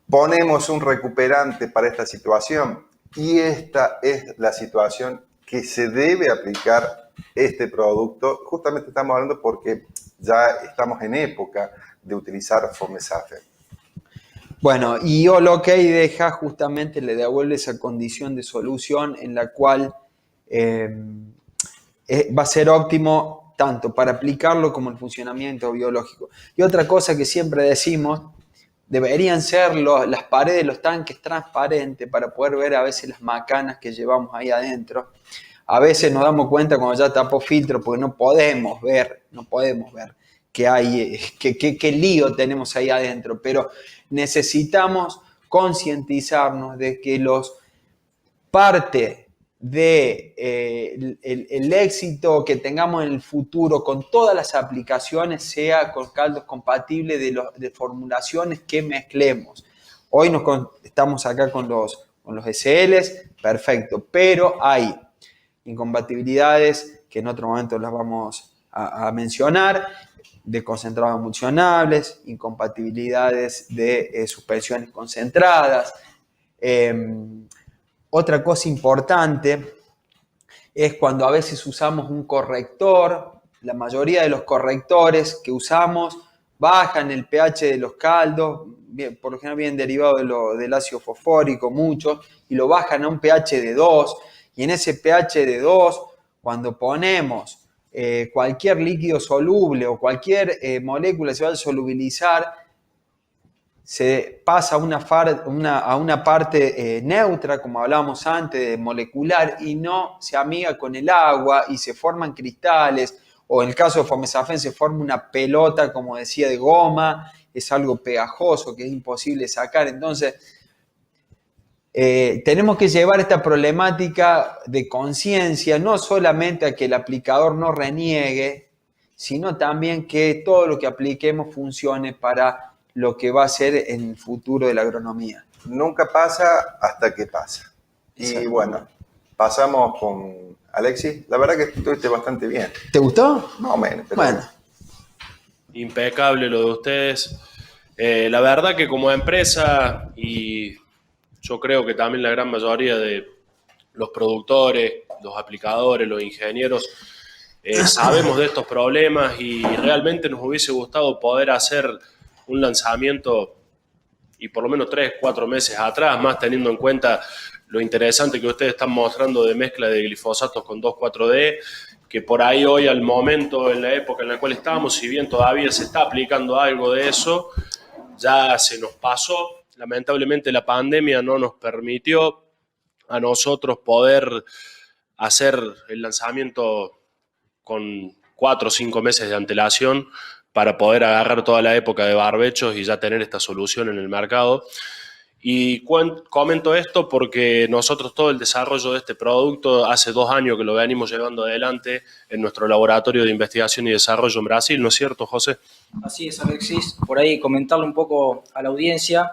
Ponemos un recuperante para esta situación y esta es la situación que se debe aplicar este producto. Justamente estamos hablando porque ya estamos en época de utilizar Fomesafén. Bueno, y Holo-K deja justamente, le devuelve esa condición de solución en la cual va a ser óptimo tanto para aplicarlo como el funcionamiento biológico. Y otra cosa que siempre decimos, deberían ser las paredes de los tanques transparentes para poder ver a veces las macanas que llevamos ahí adentro. A veces nos damos cuenta cuando ya tapó filtro porque no podemos ver qué hay, qué lío tenemos ahí adentro, pero necesitamos concientizarnos de que parte del éxito que tengamos en el futuro con todas las aplicaciones sea con caldos compatibles de formulaciones que mezclemos. Hoy estamos acá con los SLs, perfecto, pero hay incompatibilidades que en otro momento las vamos a mencionar, de concentrados emulsionables, incompatibilidades de suspensiones concentradas. Otra cosa importante es cuando a veces usamos un corrector. La mayoría de los correctores que usamos bajan el pH de los caldos, por lo general vienen derivados del ácido fosfórico, muchos, y lo bajan a un pH de 2. Y en ese pH de 2, cuando ponemos cualquier líquido soluble o cualquier molécula se va a solubilizar, se pasa a una parte neutra, como hablábamos antes, molecular, y no se amiga con el agua y se forman cristales, o en el caso de Fomesafén se forma una pelota, como decía, de goma, es algo pegajoso que es imposible sacar. Entonces, tenemos que llevar esta problemática de conciencia, no solamente a que el aplicador no reniegue, sino también que todo lo que apliquemos funcione para lo que va a ser en el futuro de la agronomía. Nunca pasa hasta que pasa. Y bueno, pasamos con Alexis. La verdad que estuviste bastante bien. ¿Te gustó? Más o menos. Pero bueno. Impecable lo de ustedes. La verdad que como empresa, y yo creo que también la gran mayoría de los productores, los aplicadores, los ingenieros, sabemos de estos problemas y realmente nos hubiese gustado poder hacer un lanzamiento y por lo menos 3-4 meses atrás, más teniendo en cuenta lo interesante que ustedes están mostrando de mezcla de glifosatos con 2,4-D, que por ahí hoy al momento, en la época en la cual estamos, si bien todavía se está aplicando algo de eso, ya se nos pasó. Lamentablemente la pandemia no nos permitió a nosotros poder hacer el lanzamiento con 4 o 5 meses de antelación para poder agarrar toda la época de barbechos y ya tener esta solución en el mercado. Y comento esto porque nosotros todo el desarrollo de este producto hace 2 años que lo venimos llevando adelante en nuestro laboratorio de investigación y desarrollo en Brasil, ¿no es cierto, José? Así es, Alexis. Por ahí comentarle un poco a la audiencia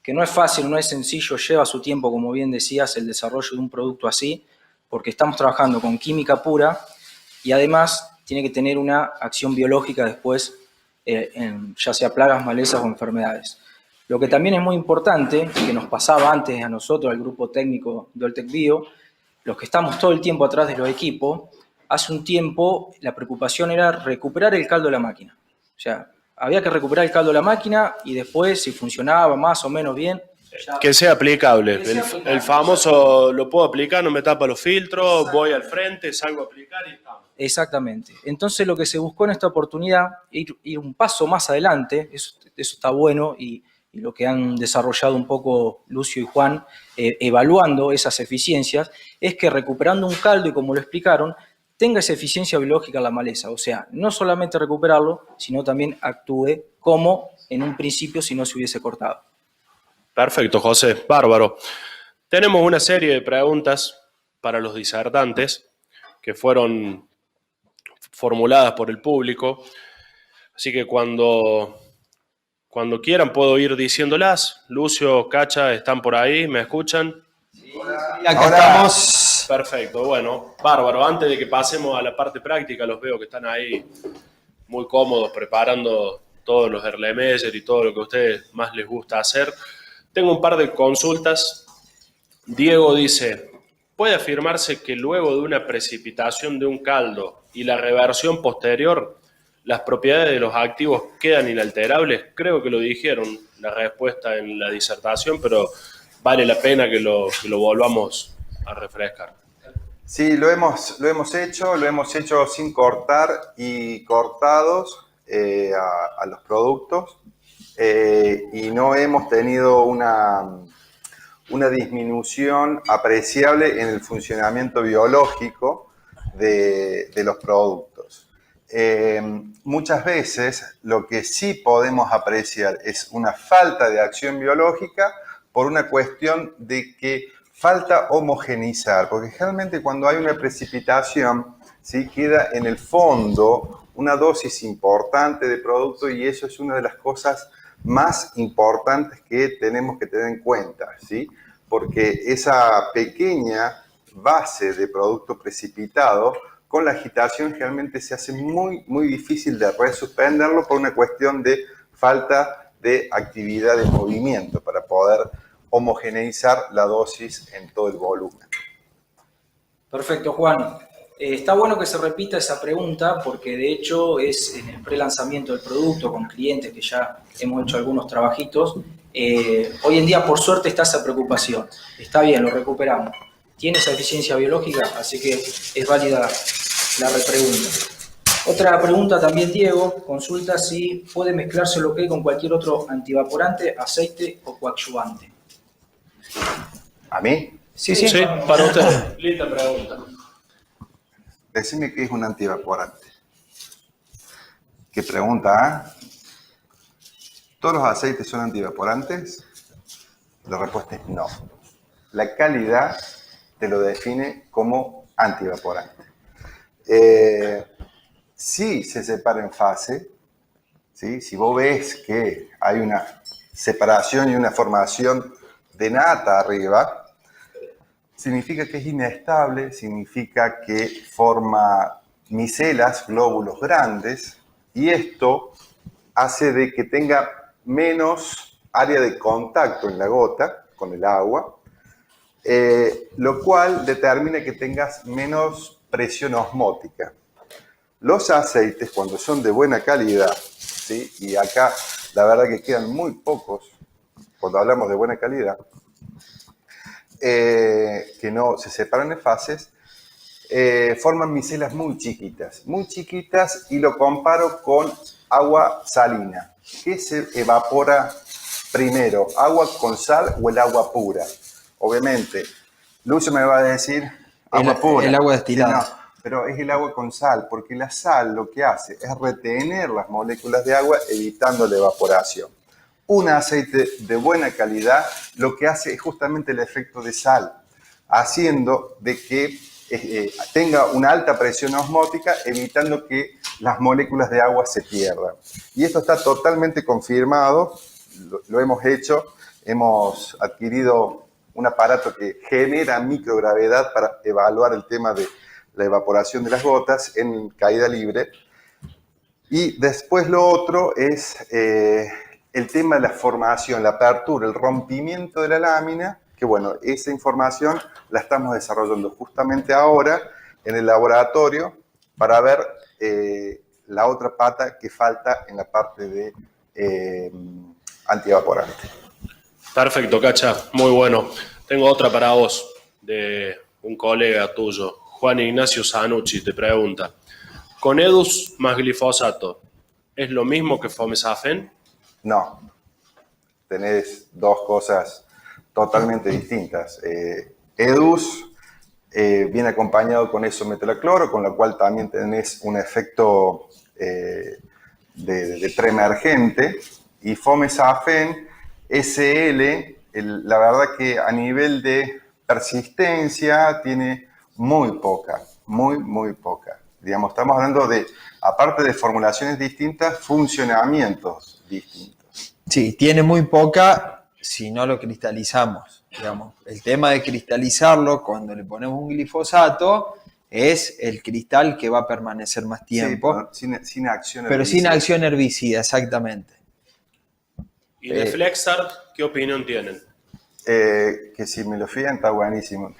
que no es fácil, no es sencillo, lleva su tiempo, como bien decías, el desarrollo de un producto así, porque estamos trabajando con química pura y además tiene que tener una acción biológica después, ya sea plagas, malezas o enfermedades. Lo que también es muy importante, que nos pasaba antes a nosotros, al grupo técnico de Oltec Bio, los que estamos todo el tiempo atrás de los equipos, hace un tiempo la preocupación era recuperar el caldo de la máquina. O sea, había que recuperar el caldo de la máquina y después, si funcionaba más o menos bien, ya... Que sea aplicable. Que sea aplicable. El famoso, lo puedo aplicar, no me tapa los filtros, voy al frente, salgo a aplicar y estamos. Exactamente. Entonces lo que se buscó en esta oportunidad, ir un paso más adelante, eso está bueno y lo que han desarrollado un poco Lucio y Juan, evaluando esas eficiencias, es que recuperando un caldo, y como lo explicaron, tenga esa eficiencia biológica en la maleza. O sea, no solamente recuperarlo, sino también actúe como en un principio si no se hubiese cortado. Perfecto, José. Bárbaro. Tenemos una serie de preguntas para los disertantes que fueron formuladas por el público. Así que cuando quieran puedo ir diciéndolas. Lucio, Cacha, ¿están por ahí? ¿Me escuchan? Sí, acá estamos. Perfecto, bueno, bárbaro. Antes de que pasemos a la parte práctica, los veo que están ahí muy cómodos preparando todos los Erlenmeyer y todo lo que a ustedes más les gusta hacer. Tengo un par de consultas. Diego dice, ¿puede afirmarse que luego de una precipitación de un caldo y la reversión posterior, las propiedades de los activos quedan inalterables? Creo que lo dijeron la respuesta en la disertación, pero vale la pena que lo volvamos a refrescar. Sí, lo hemos hecho sin cortar y cortados a los productos y no hemos tenido una disminución apreciable en el funcionamiento biológico de los productos. Muchas veces lo que sí podemos apreciar es una falta de acción biológica por una cuestión de que falta homogeneizar, porque generalmente cuando hay una precipitación, ¿sí?, queda en el fondo una dosis importante de producto y eso es una de las cosas más importantes que tenemos que tener en cuenta, ¿sí? Porque esa pequeña base de producto precipitado, con la agitación generalmente se hace muy, muy difícil de resuspenderlo por una cuestión de falta de actividad de movimiento para poder homogeneizar la dosis en todo el volumen. Perfecto, Juan. Está bueno que se repita esa pregunta porque de hecho es en el pre-lanzamiento del producto con clientes que ya hemos hecho algunos trabajitos. Hoy en día, por suerte, está esa preocupación. Está bien, lo recuperamos. Tiene esa eficiencia biológica, así que es válida la repregunta. Otra pregunta también, Diego, consulta si puede mezclarse lo que hay con cualquier otro antivaporante, aceite o coadyuvante. ¿A mí? Sí, para usted. Linda pregunta. Decime qué es un antievaporante. ¿Qué pregunta? ¿Todos los aceites son antievaporantes? La respuesta es no. La calidad te lo define como antievaporante. Si se separa en fase, ¿sí? Si vos ves que hay una separación y una formación de nata arriba, significa que es inestable, significa que forma micelas, glóbulos grandes, y esto hace de que tenga menos área de contacto en la gota con el agua, lo cual determina que tengas menos presión osmótica. Los aceites, cuando son de buena calidad, ¿sí?, y acá la verdad que quedan muy pocos cuando hablamos de buena calidad, que no se separan en fases, forman micelas muy chiquitas, y lo comparo con agua salina. ¿Qué se evapora primero, agua con sal o el agua pura? Obviamente, Lucio me va a decir agua pura. El agua destilada. Sí, no, pero es el agua con sal, porque la sal lo que hace es retener las moléculas de agua, evitando la evaporación. Un aceite de buena calidad lo que hace es justamente el efecto de sal, haciendo de que tenga una alta presión osmótica, evitando que las moléculas de agua se pierdan. Y esto está totalmente confirmado, lo hemos hecho hemos adquirido un aparato que genera microgravedad para evaluar el tema de la evaporación de las gotas en caída libre. Y después lo otro es el tema de la formación, la apertura, el rompimiento de la lámina, que bueno, esa información la estamos desarrollando justamente ahora en el laboratorio para ver la otra pata que falta en la parte de antievaporante. Perfecto, Cacha, muy bueno. Tengo otra para vos, de un colega tuyo, Juan Ignacio Sanucci, te pregunta, ¿con Edus más glifosato es lo mismo que Fomesafen? No, tenés dos cosas totalmente distintas. Edus viene acompañado con isometilacloro, con lo cual también tenés un efecto de preemergente, y Fomesafen SL, la verdad que a nivel de persistencia tiene muy poca, muy poca. Digamos, estamos hablando de, aparte de formulaciones distintas, funcionamientos distintos. Sí, tiene muy poca si no lo cristalizamos. Digamos, el tema de cristalizarlo cuando le ponemos un glifosato es el cristal que va a permanecer más tiempo. Sí, sin acción pero herbicida. sin acción herbicida, exactamente. ¿Y de Flexart qué opinión tienen? Que si me lo fían está buenísimo.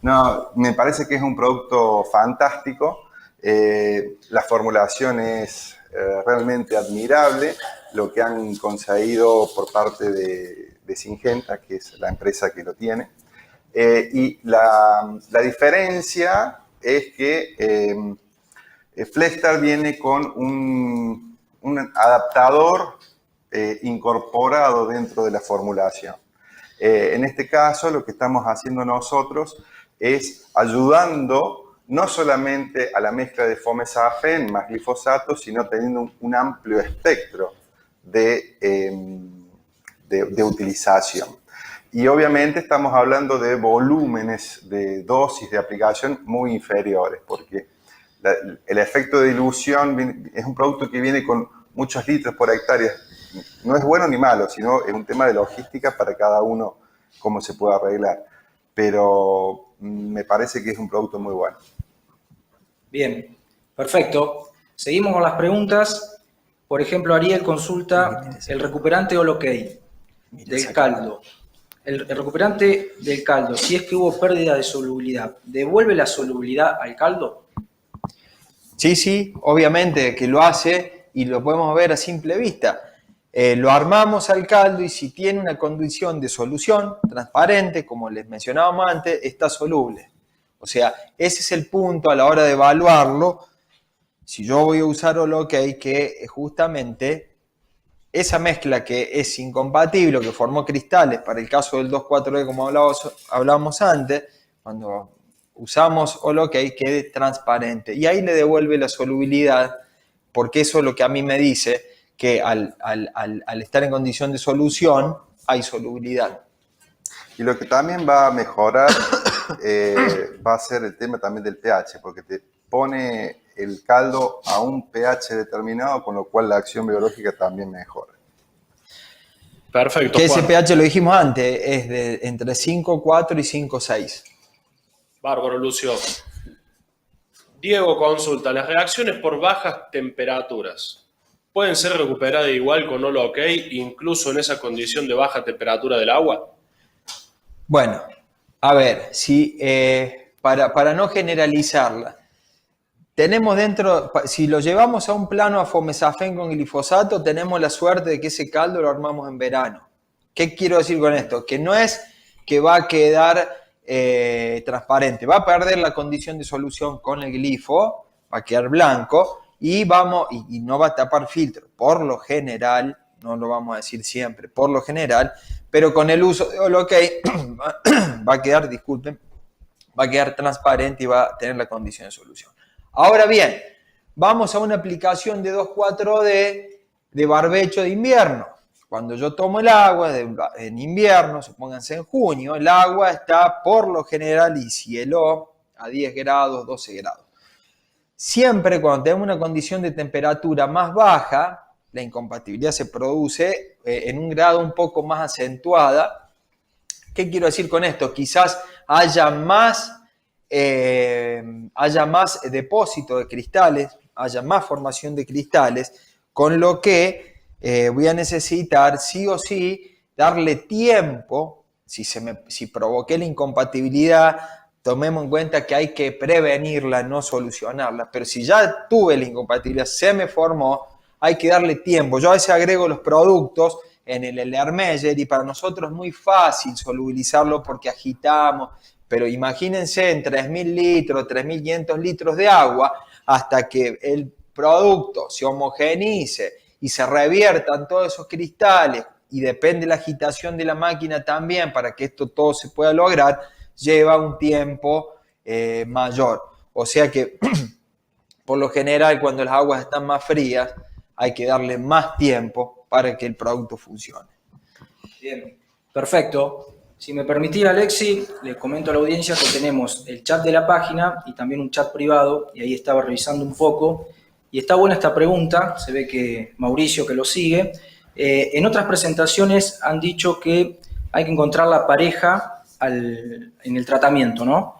No, me parece que es un producto fantástico. La formulación es realmente admirable. Lo que han conseguido por parte de Syngenta, que es la empresa que lo tiene. Y la diferencia es que Flexart viene con un adaptador incorporado dentro de la formulación. En este caso, lo que estamos haciendo nosotros es ayudando no solamente a la mezcla de Fomesafen más glifosato, sino teniendo un amplio espectro de utilización. Y obviamente estamos hablando de volúmenes de dosis de aplicación muy inferiores, porque el efecto de dilución es un producto que viene con muchos litros por hectárea. No es bueno ni malo, sino es un tema de logística para cada uno, cómo se puede arreglar. Pero me parece que es un producto muy bueno. Bien, perfecto. Seguimos con las preguntas. Por ejemplo, Ariel consulta el recuperante Holocaine del caldo. El recuperante del caldo, si es que hubo pérdida de solubilidad, ¿devuelve la solubilidad al caldo? Sí, obviamente que lo hace y lo podemos ver a simple vista. Lo armamos al caldo y si tiene una condición de solución transparente, como les mencionábamos antes, está soluble. O sea, ese es el punto a la hora de evaluarlo. Si yo voy a usar Holocaine, que justamente esa mezcla que es incompatible, que formó cristales, para el caso del 2,4-D, como hablábamos antes, cuando usamos Holocaine, quede transparente. Y ahí le devuelve la solubilidad, porque eso es lo que a mí me dice que al estar en condición de solución, hay solubilidad. Y lo que también va a mejorar va a ser el tema también del pH, porque te pone el caldo a un pH determinado, con lo cual la acción biológica también mejora. Perfecto, Que Juan. ese pH, lo dijimos antes, es de entre 5,4 y 5,6. Bárbaro, Lucio. Diego consulta, ¿las reacciones por bajas temperaturas pueden ser recuperadas igual con Holocaine, incluso en esa condición de baja temperatura del agua? Bueno, a ver, si, para no generalizarla, tenemos dentro, si lo llevamos a un plano a Fomesafen con glifosato, tenemos la suerte de que ese caldo lo armamos en verano. ¿Qué quiero decir con esto? Que no es que va a quedar transparente, va a perder la condición de solución con el glifo, va a quedar blanco y no va a tapar filtro. Por lo general, no lo vamos a decir siempre, por lo general, pero con el uso de Holocaine va a quedar transparente y va a tener la condición de solución. Ahora bien, vamos a una aplicación de 2,4-D de barbecho de invierno. Cuando yo tomo el agua en invierno, supónganse en junio, el agua está por lo general y cielo a 10 grados, 12 grados. Siempre cuando tenemos una condición de temperatura más baja, la incompatibilidad se produce en un grado un poco más acentuada. ¿Qué quiero decir con esto? Quizás haya más depósito de cristales, haya más formación de cristales, con lo que voy a necesitar sí o sí darle tiempo. Si provoqué la incompatibilidad, tomemos en cuenta que hay que prevenirla, no solucionarla. Pero si ya tuve la incompatibilidad, se me formó, hay que darle tiempo. Yo a veces agrego los productos en el Erlenmeyer y para nosotros es muy fácil solubilizarlo porque agitamos, pero imagínense en 3.000 litros, 3.500 litros de agua, hasta que el producto se homogenice y se reviertan todos esos cristales, y depende de la agitación de la máquina también para que esto todo se pueda lograr, lleva un tiempo mayor. O sea que, por lo general, cuando las aguas están más frías, hay que darle más tiempo para que el producto funcione. Bien, perfecto. Si me permitís, Alexi, le comento a la audiencia que tenemos el chat de la página y también un chat privado, y ahí estaba revisando un poco. Y está buena esta pregunta, se ve que Mauricio, que lo sigue, en otras presentaciones han dicho que hay que encontrar la pareja en el tratamiento, ¿no?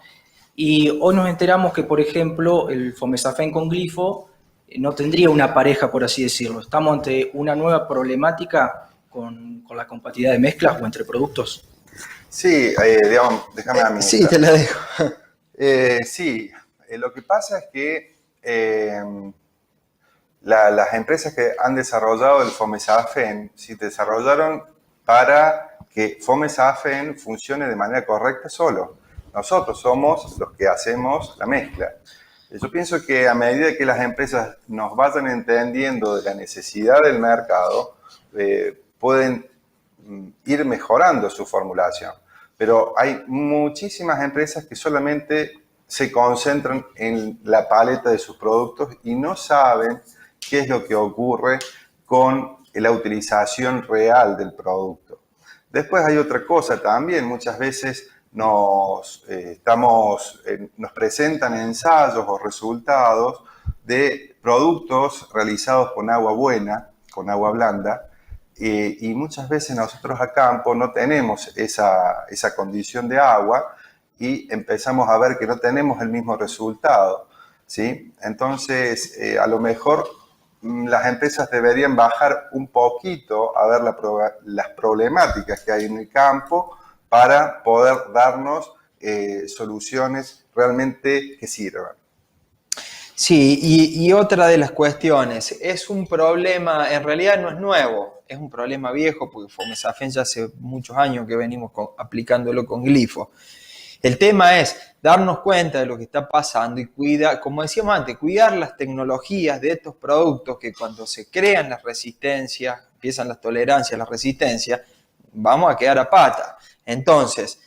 Y hoy nos enteramos que, por ejemplo, el Fomesafen con glifo no tendría una pareja, por así decirlo. Estamos ante una nueva problemática con la compatibilidad de mezclas o entre productos. Sí, digamos, déjame a mí. Sí, te la dejo. Sí, lo que pasa es que las empresas que han desarrollado el Fomesafen, sí, desarrollaron para que Fomesafen funcione de manera correcta solo. Nosotros somos los que hacemos la mezcla. Yo pienso que a medida que las empresas nos vayan entendiendo de la necesidad del mercado, pueden ir mejorando su formulación. Pero hay muchísimas empresas que solamente se concentran en la paleta de sus productos y no saben qué es lo que ocurre con la utilización real del producto. Después hay otra cosa también, muchas veces nos presentan ensayos o resultados de productos realizados con agua buena, con agua blanda, y muchas veces nosotros a campo no tenemos esa condición de agua y empezamos a ver que no tenemos el mismo resultado, ¿sí? Entonces, a lo mejor las empresas deberían bajar un poquito a ver las problemáticas que hay en el campo para poder darnos soluciones realmente que sirvan. Sí, y otra de las cuestiones, es un problema, en realidad no es nuevo, es un problema viejo porque Fomesafen ya hace muchos años que venimos aplicándolo con glifo. El tema es darnos cuenta de lo que está pasando y cuidar, como decíamos antes, cuidar las tecnologías de estos productos que cuando se crean las resistencias, empiezan las tolerancias, las resistencias, vamos a quedar a pata. Entonces,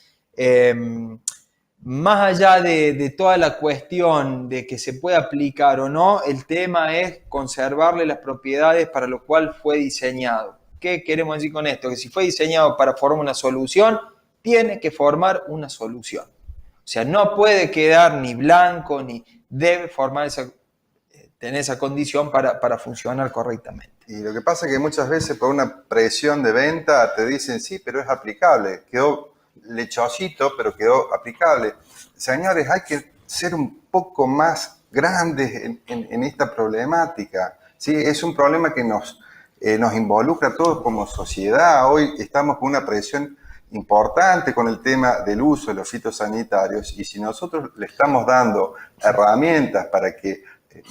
más allá de toda la cuestión de que se pueda aplicar o no, el tema es conservarle las propiedades para lo cual fue diseñado. ¿Qué queremos decir con esto? Que si fue diseñado para formar una solución, tiene que formar una solución. O sea, no puede quedar ni blanco, ni debe tener esa condición para funcionar correctamente. Y lo que pasa es que muchas veces por una presión de venta te dicen, sí, pero es aplicable. Quedó lechosito, pero quedó aplicable. Señores, hay que ser un poco más grandes en esta problemática, ¿sí? Es un problema que nos involucra a todos como sociedad. Hoy estamos con una presión importante con el tema del uso de los fitosanitarios y si nosotros le estamos dando herramientas para que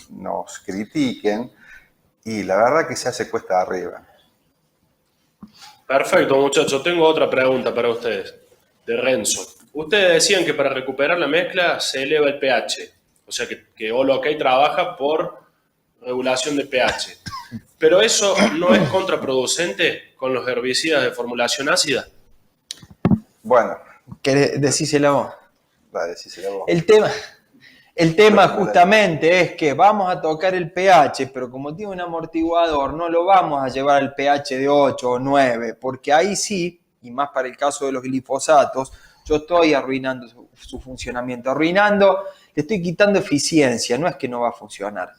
nos critiquen, y la verdad que se hace cuesta arriba. Perfecto, muchachos. Tengo otra pregunta para ustedes, de Renzo. Ustedes decían que para recuperar la mezcla se eleva el pH, o sea que All-OK trabaja por regulación de pH. Pero eso no es contraproducente con los herbicidas de formulación ácida. Bueno. Decísela vos. Va, decísela vos. El tema justamente es que vamos a tocar el pH, pero como tiene un amortiguador, no lo vamos a llevar al pH de 8 o 9, porque ahí sí, y más para el caso de los glifosatos, yo estoy arruinando su funcionamiento. Le estoy quitando eficiencia, no es que no va a funcionar.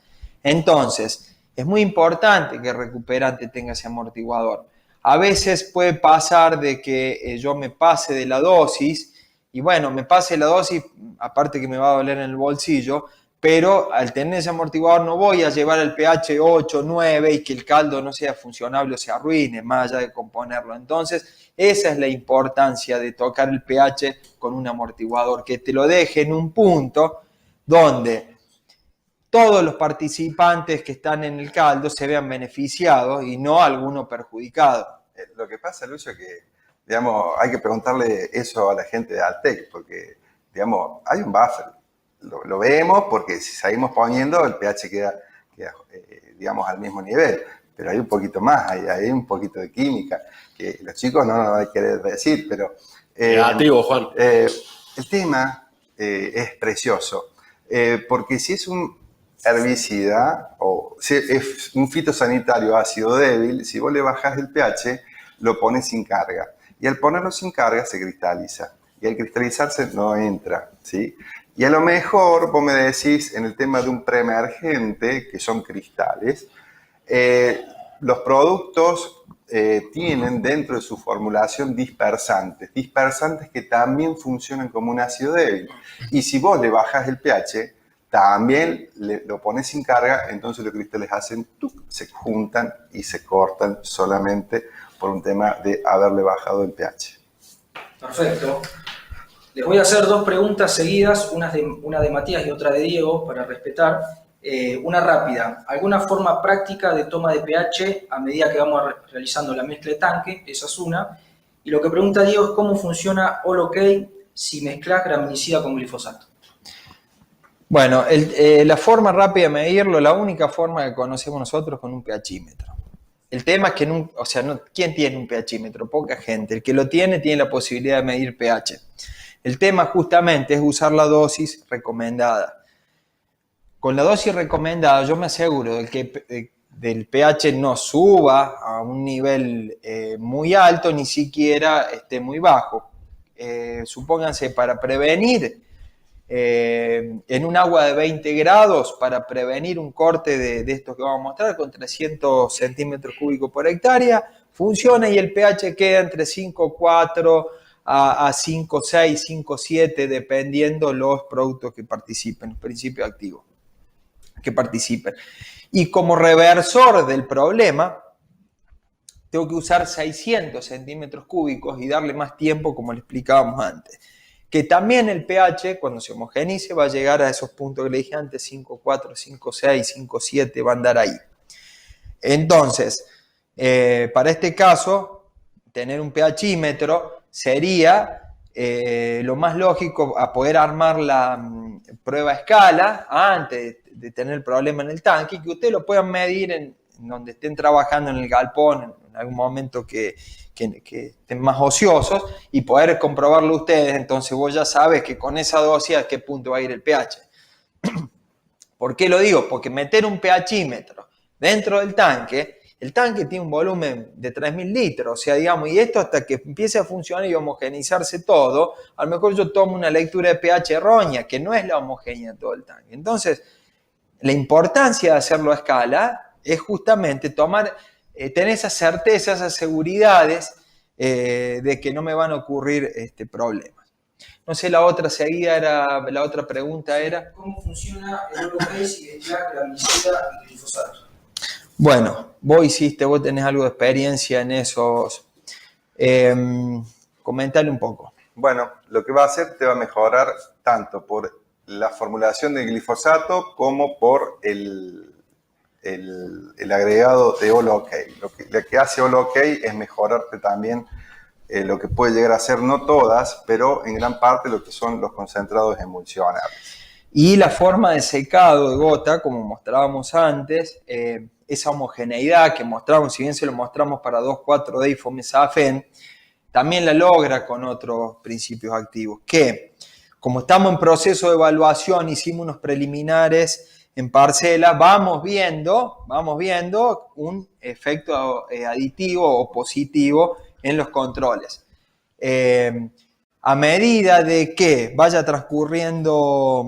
Entonces, es muy importante que el recuperante tenga ese amortiguador. A veces puede pasar de que yo me pase de la dosis, y bueno, me pase la dosis, aparte que me va a doler en el bolsillo, pero al tener ese amortiguador no voy a llevar el pH 8, 9 y que el caldo no sea funcionable o se arruine, más allá de componerlo. Entonces, esa es la importancia de tocar el pH con un amortiguador, que te lo deje en un punto donde todos los participantes que están en el caldo se vean beneficiados y no alguno perjudicado. Lo que pasa, Lucio, es que, digamos, hay que preguntarle eso a la gente de Altec, porque, digamos, hay un buffer. Lo vemos porque si seguimos poniendo, el pH queda digamos, al mismo nivel. Pero hay un poquito más, hay un poquito de química, que los chicos no nos van a querer decir, pero... Negativo, Juan. El tema es precioso, porque si es un herbicida o si es un fitosanitario ácido débil, si vos le bajás el pH, lo pones sin carga. Y al ponerlo sin carga se cristaliza. Y al cristalizarse no entra, ¿sí? Y a lo mejor vos me decís en el tema de un preemergente, que son cristales, los productos tienen dentro de su formulación dispersantes que también funcionan como un ácido débil. Y si vos le bajás el pH, también lo pones sin carga, entonces los cristales hacen, se juntan y se cortan solamente por un tema de haberle bajado el pH. Perfecto. Les voy a hacer dos preguntas seguidas, una de Matías y otra de Diego, para respetar. Una rápida. ¿Alguna forma práctica de toma de pH a medida que vamos realizando la mezcla de tanque? Esa es una. Y lo que pregunta Diego es cómo funciona All OK si mezclas graminicida con glifosato. Bueno, la forma rápida de medirlo, la única forma que conocemos nosotros es con un pHímetro. El tema es que, ¿quién tiene un pHímetro? Poca gente. El que lo tiene la posibilidad de medir pH. El tema justamente es usar la dosis recomendada. Con la dosis recomendada yo me aseguro de que del pH no suba a un nivel muy alto, ni siquiera esté muy bajo. Supónganse, para prevenir en un agua de 20 grados, para prevenir un corte de estos que vamos a mostrar, con 300 centímetros cúbicos por hectárea, funciona y el pH queda entre 5,4 a 5,6, 5,7, dependiendo los productos que participen, los principios activos que participen. Y como reversor del problema, tengo que usar 600 centímetros cúbicos y darle más tiempo, como le explicábamos antes. Que también el pH, cuando se homogenice, va a llegar a esos puntos que le dije antes, 5,4, 5,6, 5,7, va a andar ahí. Entonces, para este caso, tener un pHímetro sería lo más lógico a poder armar la prueba a escala antes de tener el problema en el tanque, y que ustedes lo puedan medir en donde estén trabajando en el galpón, en algún momento que estén más ociosos, y poder comprobarlo ustedes. Entonces vos ya sabes que con esa dosis a qué punto va a ir el pH. ¿Por qué lo digo? Porque meter un pHímetro dentro del tanque, el tanque tiene un volumen de 3.000 litros, o sea, digamos, y esto hasta que empiece a funcionar y homogeneizarse todo, a lo mejor yo tomo una lectura de pH errónea, que no es la homogénea de todo el tanque. Entonces, la importancia de hacerlo a escala es justamente tener esa certeza, esas seguridades de que no me van a ocurrir problemas. No sé, la otra pregunta era... ¿Cómo funciona el All OK si mezclas graminicida y glifosato? Bueno, vos tenés algo de experiencia en esos. Comentale un poco. Bueno, lo que va a hacer te va a mejorar tanto por la formulación del glifosato como por el agregado de All OK. Lo que hace All OK es mejorarte también lo que puede llegar a ser, no todas, pero en gran parte lo que son los concentrados emulsionables. Y la forma de secado de gota, como mostrábamos antes, esa homogeneidad que mostramos, si bien se lo mostramos para 2,4-D y fomesafen, también la logra con otros principios activos, que como estamos en proceso de evaluación, hicimos unos preliminares en parcela, vamos viendo un efecto aditivo o positivo en los controles. A medida de que vaya transcurriendo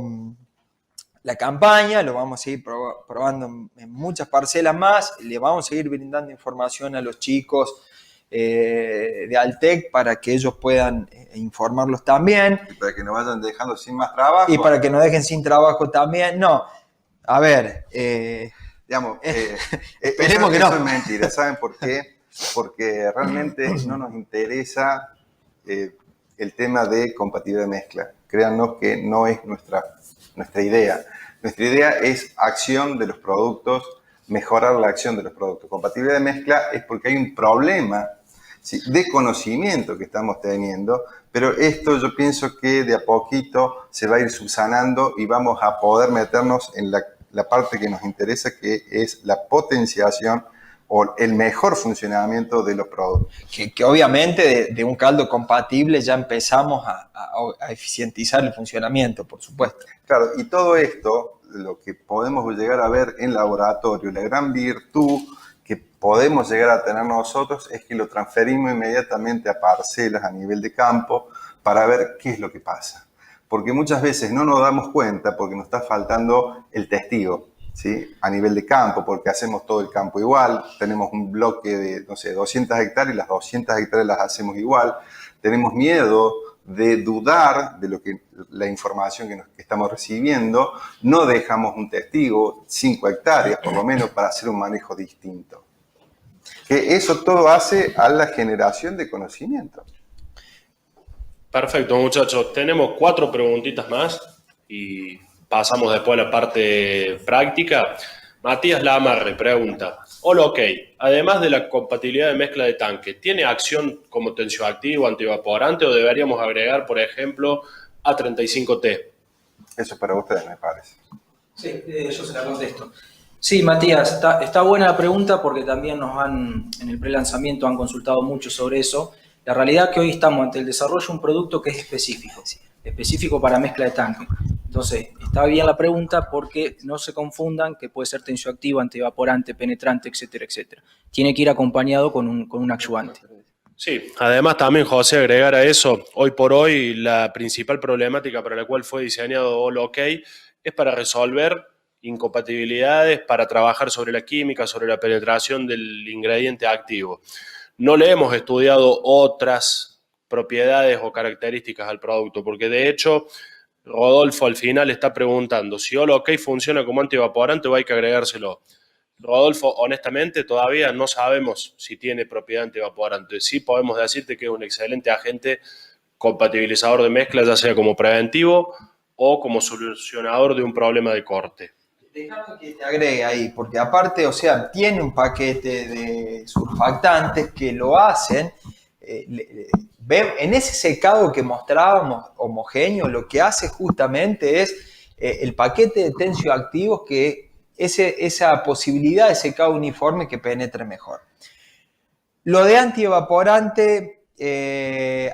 la campaña, lo vamos a seguir probando en muchas parcelas más, le vamos a seguir brindando información a los chicos de Altec para que ellos puedan informarlos también. Y para que nos vayan dejando sin más trabajo. Y para que nos dejen sin trabajo también. No, a ver... Digamos, esperemos que no. Eso es mentira. ¿Saben por qué? Porque realmente no nos interesa el tema de compatibilidad de mezcla. Créannos que no es nuestra idea. Nuestra idea es acción de los productos, mejorar la acción de los productos. Compatibilidad de mezcla es porque hay un problema, ¿sí?, de conocimiento que estamos teniendo, pero esto yo pienso que de a poquito se va a ir subsanando y vamos a poder meternos en la parte que nos interesa, que es la potenciación o el mejor funcionamiento de los productos. Que obviamente de un caldo compatible ya empezamos a eficientizar el funcionamiento, por supuesto. Claro, y todo esto, lo que podemos llegar a ver en laboratorio, la gran virtud que podemos llegar a tener nosotros es que lo transferimos inmediatamente a parcelas a nivel de campo para ver qué es lo que pasa. Porque muchas veces no nos damos cuenta porque nos está faltando el testigo, ¿sí?, a nivel de campo, porque hacemos todo el campo igual, tenemos un bloque de, no sé, 200 hectáreas y las 200 hectáreas las hacemos igual, tenemos miedo de dudar de la información que estamos recibiendo, no dejamos un testigo, 5 hectáreas por lo menos, para hacer un manejo distinto. Que eso todo hace a la generación de conocimiento. Perfecto, muchachos. Tenemos 4 preguntitas más y pasamos después a la parte práctica. Matías Lamarre pregunta: hola, ok, además de la compatibilidad de mezcla de tanque, ¿tiene acción como tensioactivo, antivaporante o deberíamos agregar, por ejemplo, A35T? Eso es para ustedes, me parece. Sí, yo se la contesto. Sí, Matías, está buena la pregunta porque también en el pre-lanzamiento han consultado mucho sobre eso. La realidad es que hoy estamos ante el desarrollo de un producto que es específico para mezcla de tanque. Entonces, está bien la pregunta porque no se confundan que puede ser tensioactivo, antivaporante, penetrante, etcétera, etcétera. Tiene que ir acompañado con un actuante. Sí, además también, José, agregar a eso, hoy por hoy la principal problemática para la cual fue diseñado All OK es para resolver incompatibilidades, para trabajar sobre la química, sobre la penetración del ingrediente activo. No le hemos estudiado otras propiedades o características al producto, porque de hecho Rodolfo al final está preguntando si All OK funciona como antivaporante o hay que agregárselo. Rodolfo, honestamente todavía no sabemos si tiene propiedad antivaporante. Sí podemos decirte que es un excelente agente compatibilizador de mezcla, ya sea como preventivo o como solucionador de un problema de corte. Déjame que te agregue ahí, porque aparte, o sea, tiene un paquete de surfactantes que lo hacen. En ese secado que mostrábamos homogéneo, lo que hace justamente es el paquete de tensioactivos, que esa posibilidad de secado uniforme que penetre mejor. Lo de antievaporante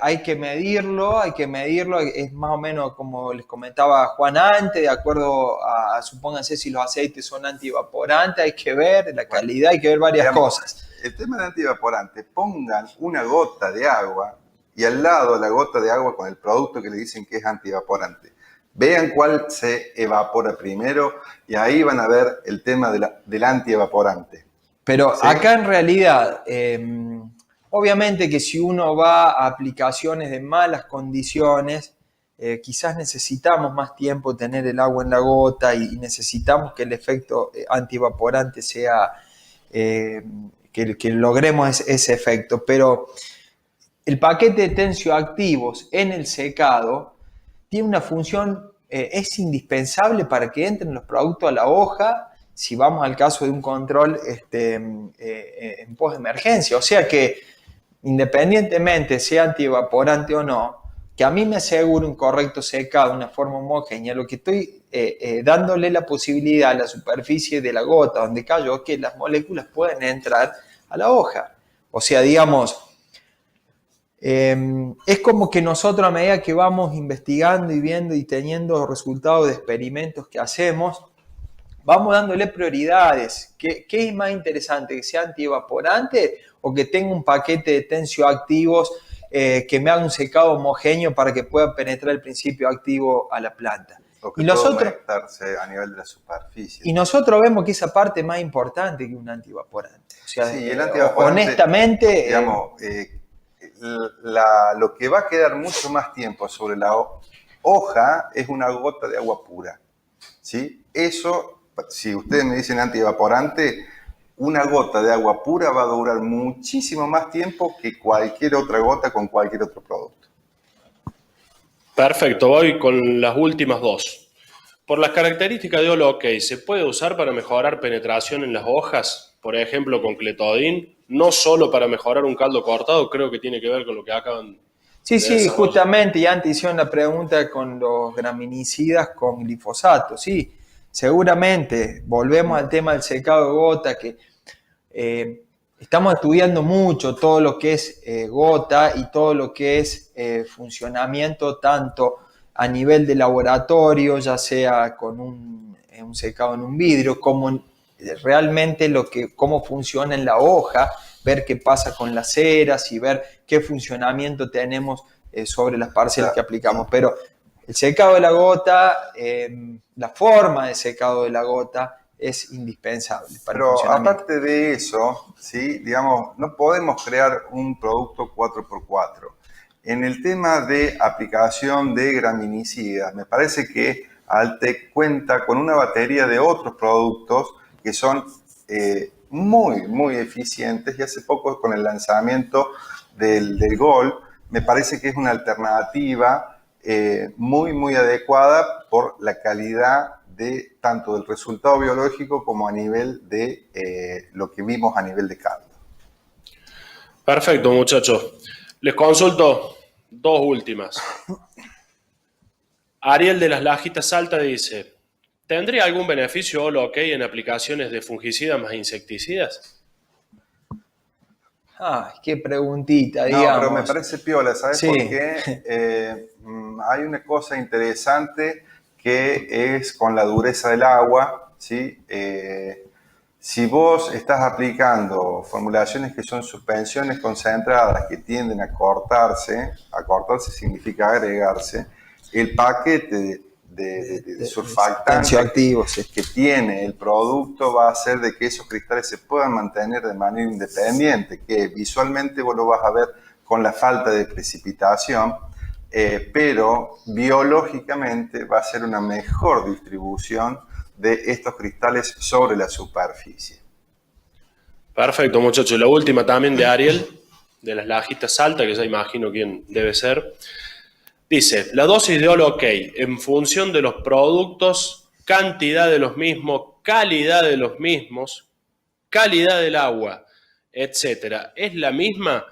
hay que medirlo, es más o menos como les comentaba Juan antes, de acuerdo a, supónganse si los aceites son antievaporantes, hay que ver la calidad, hay que ver varias cosas. El tema de antievaporante, pongan una gota de agua y al lado la gota de agua con el producto que le dicen que es antievaporante. Vean cuál se evapora primero y ahí van a ver el tema del antievaporante. Pero ¿sí? Acá en realidad, obviamente que si uno va a aplicaciones de malas condiciones, quizás necesitamos más tiempo tener el agua en la gota y necesitamos que el efecto antievaporante sea, que logremos ese efecto. Pero el paquete de tensioactivos en el secado tiene una función, es indispensable para que entren los productos a la hoja, si vamos al caso de un control en post-emergencia. O sea que, independientemente sea antievaporante o no, que a mí me asegure un correcto secado de una forma homogénea, lo que estoy dándole la posibilidad a la superficie de la gota donde cayó que las moléculas pueden entrar a la hoja. O sea, digamos, es como que nosotros, a medida que vamos investigando y viendo y teniendo resultados de experimentos que hacemos, vamos dándole prioridades. ¿Qué es más interesante? ¿Que sea antievaporante o que tenga un paquete de tensioactivos que me haga un secado homogéneo para que pueda penetrar el principio activo a la planta? o que Y puede nosotros, aumentarse a nivel de la superficie. y nosotros vemos que esa parte es más importante que un antievaporante. O sea, Sí, el antievaporante, honestamente, digamos, lo que va a quedar mucho más tiempo sobre la hoja es una gota de agua pura, ¿sí? Eso, si ustedes me dicen antievaporante, una gota de agua pura va a durar muchísimo más tiempo que cualquier otra gota con cualquier otro producto. Perfecto, voy con las últimas dos. Por las características de All-OK, ¿se puede usar para mejorar penetración en las hojas? Por ejemplo, con cletodin, no solo para mejorar un caldo cortado, creo que tiene que ver con lo que acaban sí, de sí, desarrollar. justamente, y antes hicieron la pregunta con los graminicidas con glifosato. Sí, seguramente, volvemos al tema del secado de gota, que estamos estudiando mucho todo lo que es gota y todo lo que es funcionamiento tanto a nivel de laboratorio, ya sea con un secado en un vidrio, como realmente cómo funciona en la hoja, ver qué pasa con las ceras y ver qué funcionamiento tenemos sobre las parcelas que aplicamos. Pero el secado de la gota, la forma de secado de la gota es indispensable para el Pero funcionamiento. aparte de eso, ¿sí? Digamos, no podemos crear un producto 4x4. En el tema de aplicación de graminicidas, me parece que Altec cuenta con una batería de otros productos que son muy, muy eficientes, y hace poco con el lanzamiento del Gol, me parece que es una alternativa muy, muy adecuada por la calidad de tanto del resultado biológico como a nivel de lo que vimos a nivel de caldo. Perfecto, muchachos. Les consulto dos últimas. Ariel de las Lajitas Salta dice, ¿tendría algún beneficio All-OK en aplicaciones de fungicidas más insecticidas? Ah, qué preguntita, No, digamos. pero me parece piola, ¿sabes Sí. por qué? Hay una cosa interesante que es con la dureza del agua, ¿sí? Si vos estás aplicando formulaciones que son suspensiones concentradas que tienden a cortarse significa agregarse, el paquete de surfactantes Tensioactivos, sí. que tiene el producto va a hacer de que esos cristales se puedan mantener de manera independiente, que visualmente vos lo vas a ver con la falta de precipitación, pero biológicamente va a ser una mejor distribución de estos cristales sobre la superficie. Perfecto, muchachos. La última también de Ariel, de las Lajitas Salta, que ya imagino quién debe ser. Dice, la dosis de All-OK en función de los productos, cantidad de los mismos, calidad de los mismos, calidad del agua, etcétera, ¿es la misma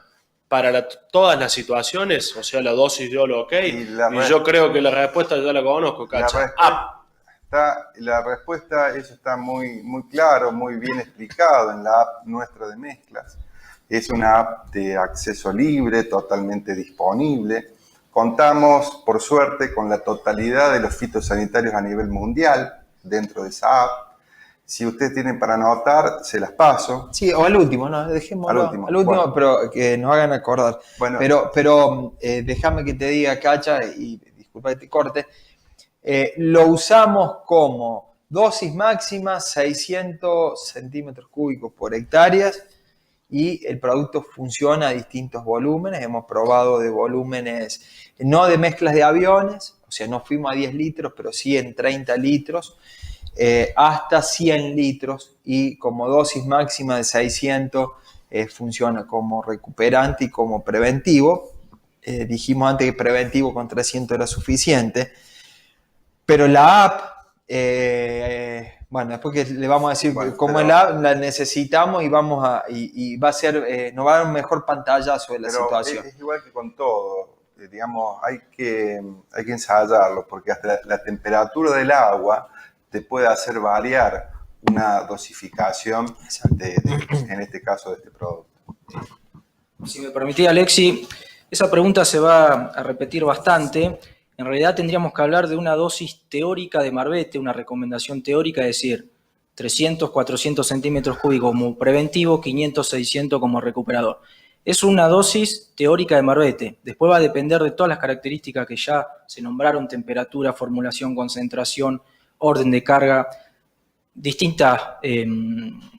para todas las situaciones? O sea, la dosis de All-OK. Y yo creo que la respuesta ya la conozco, Cacha. La respuesta, eso está muy, muy claro, muy bien explicado en la app nuestra de mezclas. Es una app de acceso libre, totalmente disponible. Contamos, por suerte, con la totalidad de los fitosanitarios a nivel mundial dentro de esa app. Si ustedes tienen para anotar, se las paso. Sí, o al último, no, dejémoslo. Al último, bueno, pero que nos hagan acordar. Bueno, pero déjame que te diga, Cacha, y disculpa que te corte, lo usamos como dosis máxima 600 centímetros cúbicos por hectárea y el producto funciona a distintos volúmenes. Hemos probado de volúmenes, no de mezclas de aviones, o sea, no fuimos a 10 litros, pero sí en 30 litros, hasta 100 litros y como dosis máxima de 600 funciona como recuperante y como preventivo. Dijimos antes que preventivo con 300 era suficiente. Pero la app, bueno, después que le vamos a decir cómo es la app, la necesitamos y va a ser, nos va a dar un mejor pantallazo de la situación. Es igual que con todo, digamos, hay que ensayarlo, porque hasta la temperatura del agua te puede hacer variar una dosificación en este caso de este producto. Si me permitís, Alexi, esa pregunta se va a repetir bastante. En realidad tendríamos que hablar de una dosis teórica de Marbete, una recomendación teórica, es decir, 300, 400 centímetros cúbicos como preventivo, 500, 600 como recuperador. es una dosis teórica de marbete. Después va a depender de todas las características que ya se nombraron: temperatura, formulación, concentración, orden de carga, distintas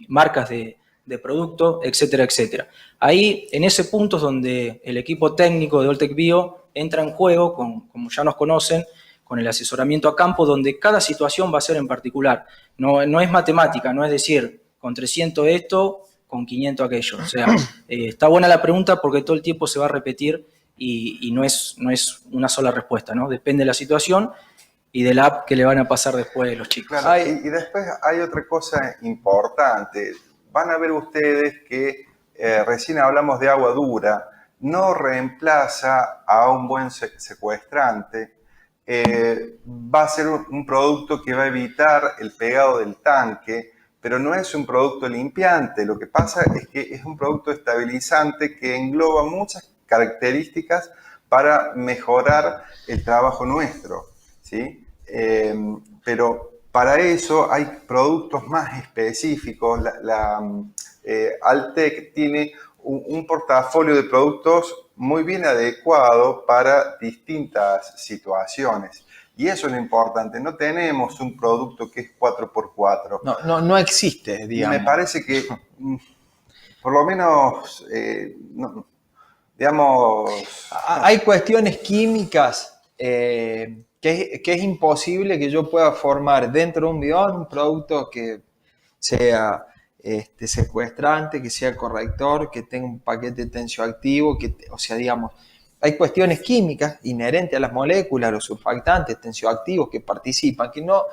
marcas de producto, etcétera, etcétera. Ahí, en ese punto es donde el equipo técnico de Oltec Bio entra en juego, como ya nos conocen, con el asesoramiento a campo, donde cada situación va a ser en particular. No es matemática, no es decir, con 300 esto, con 500 aquello. O sea, está buena la pregunta porque todo el tiempo se va a repetir y no es una sola respuesta, ¿no? Depende de la situación y de la app que le van a pasar después los chicos. Claro, y después hay otra cosa importante. Van a ver ustedes que recién hablamos de agua dura, no reemplaza a un buen secuestrante. Va a ser un producto que va a evitar el pegado del tanque, pero no es un producto limpiante. Lo que pasa es que es un producto estabilizante que engloba muchas características para mejorar el trabajo nuestro, ¿sí? Pero para eso hay productos más específicos. Altec tiene un portafolio de productos muy bien adecuado para distintas situaciones. Y eso es lo importante. No tenemos un producto que es 4x4. No existe, digamos. Me parece que, por lo menos, digamos... Hay cuestiones químicas que es imposible que yo pueda formar dentro de un bidón un producto que sea secuestrante, que sea corrector, que tenga un paquete tensioactivo, o sea, digamos, hay cuestiones químicas inherentes a las moléculas, los surfactantes, tensioactivos que participan, que no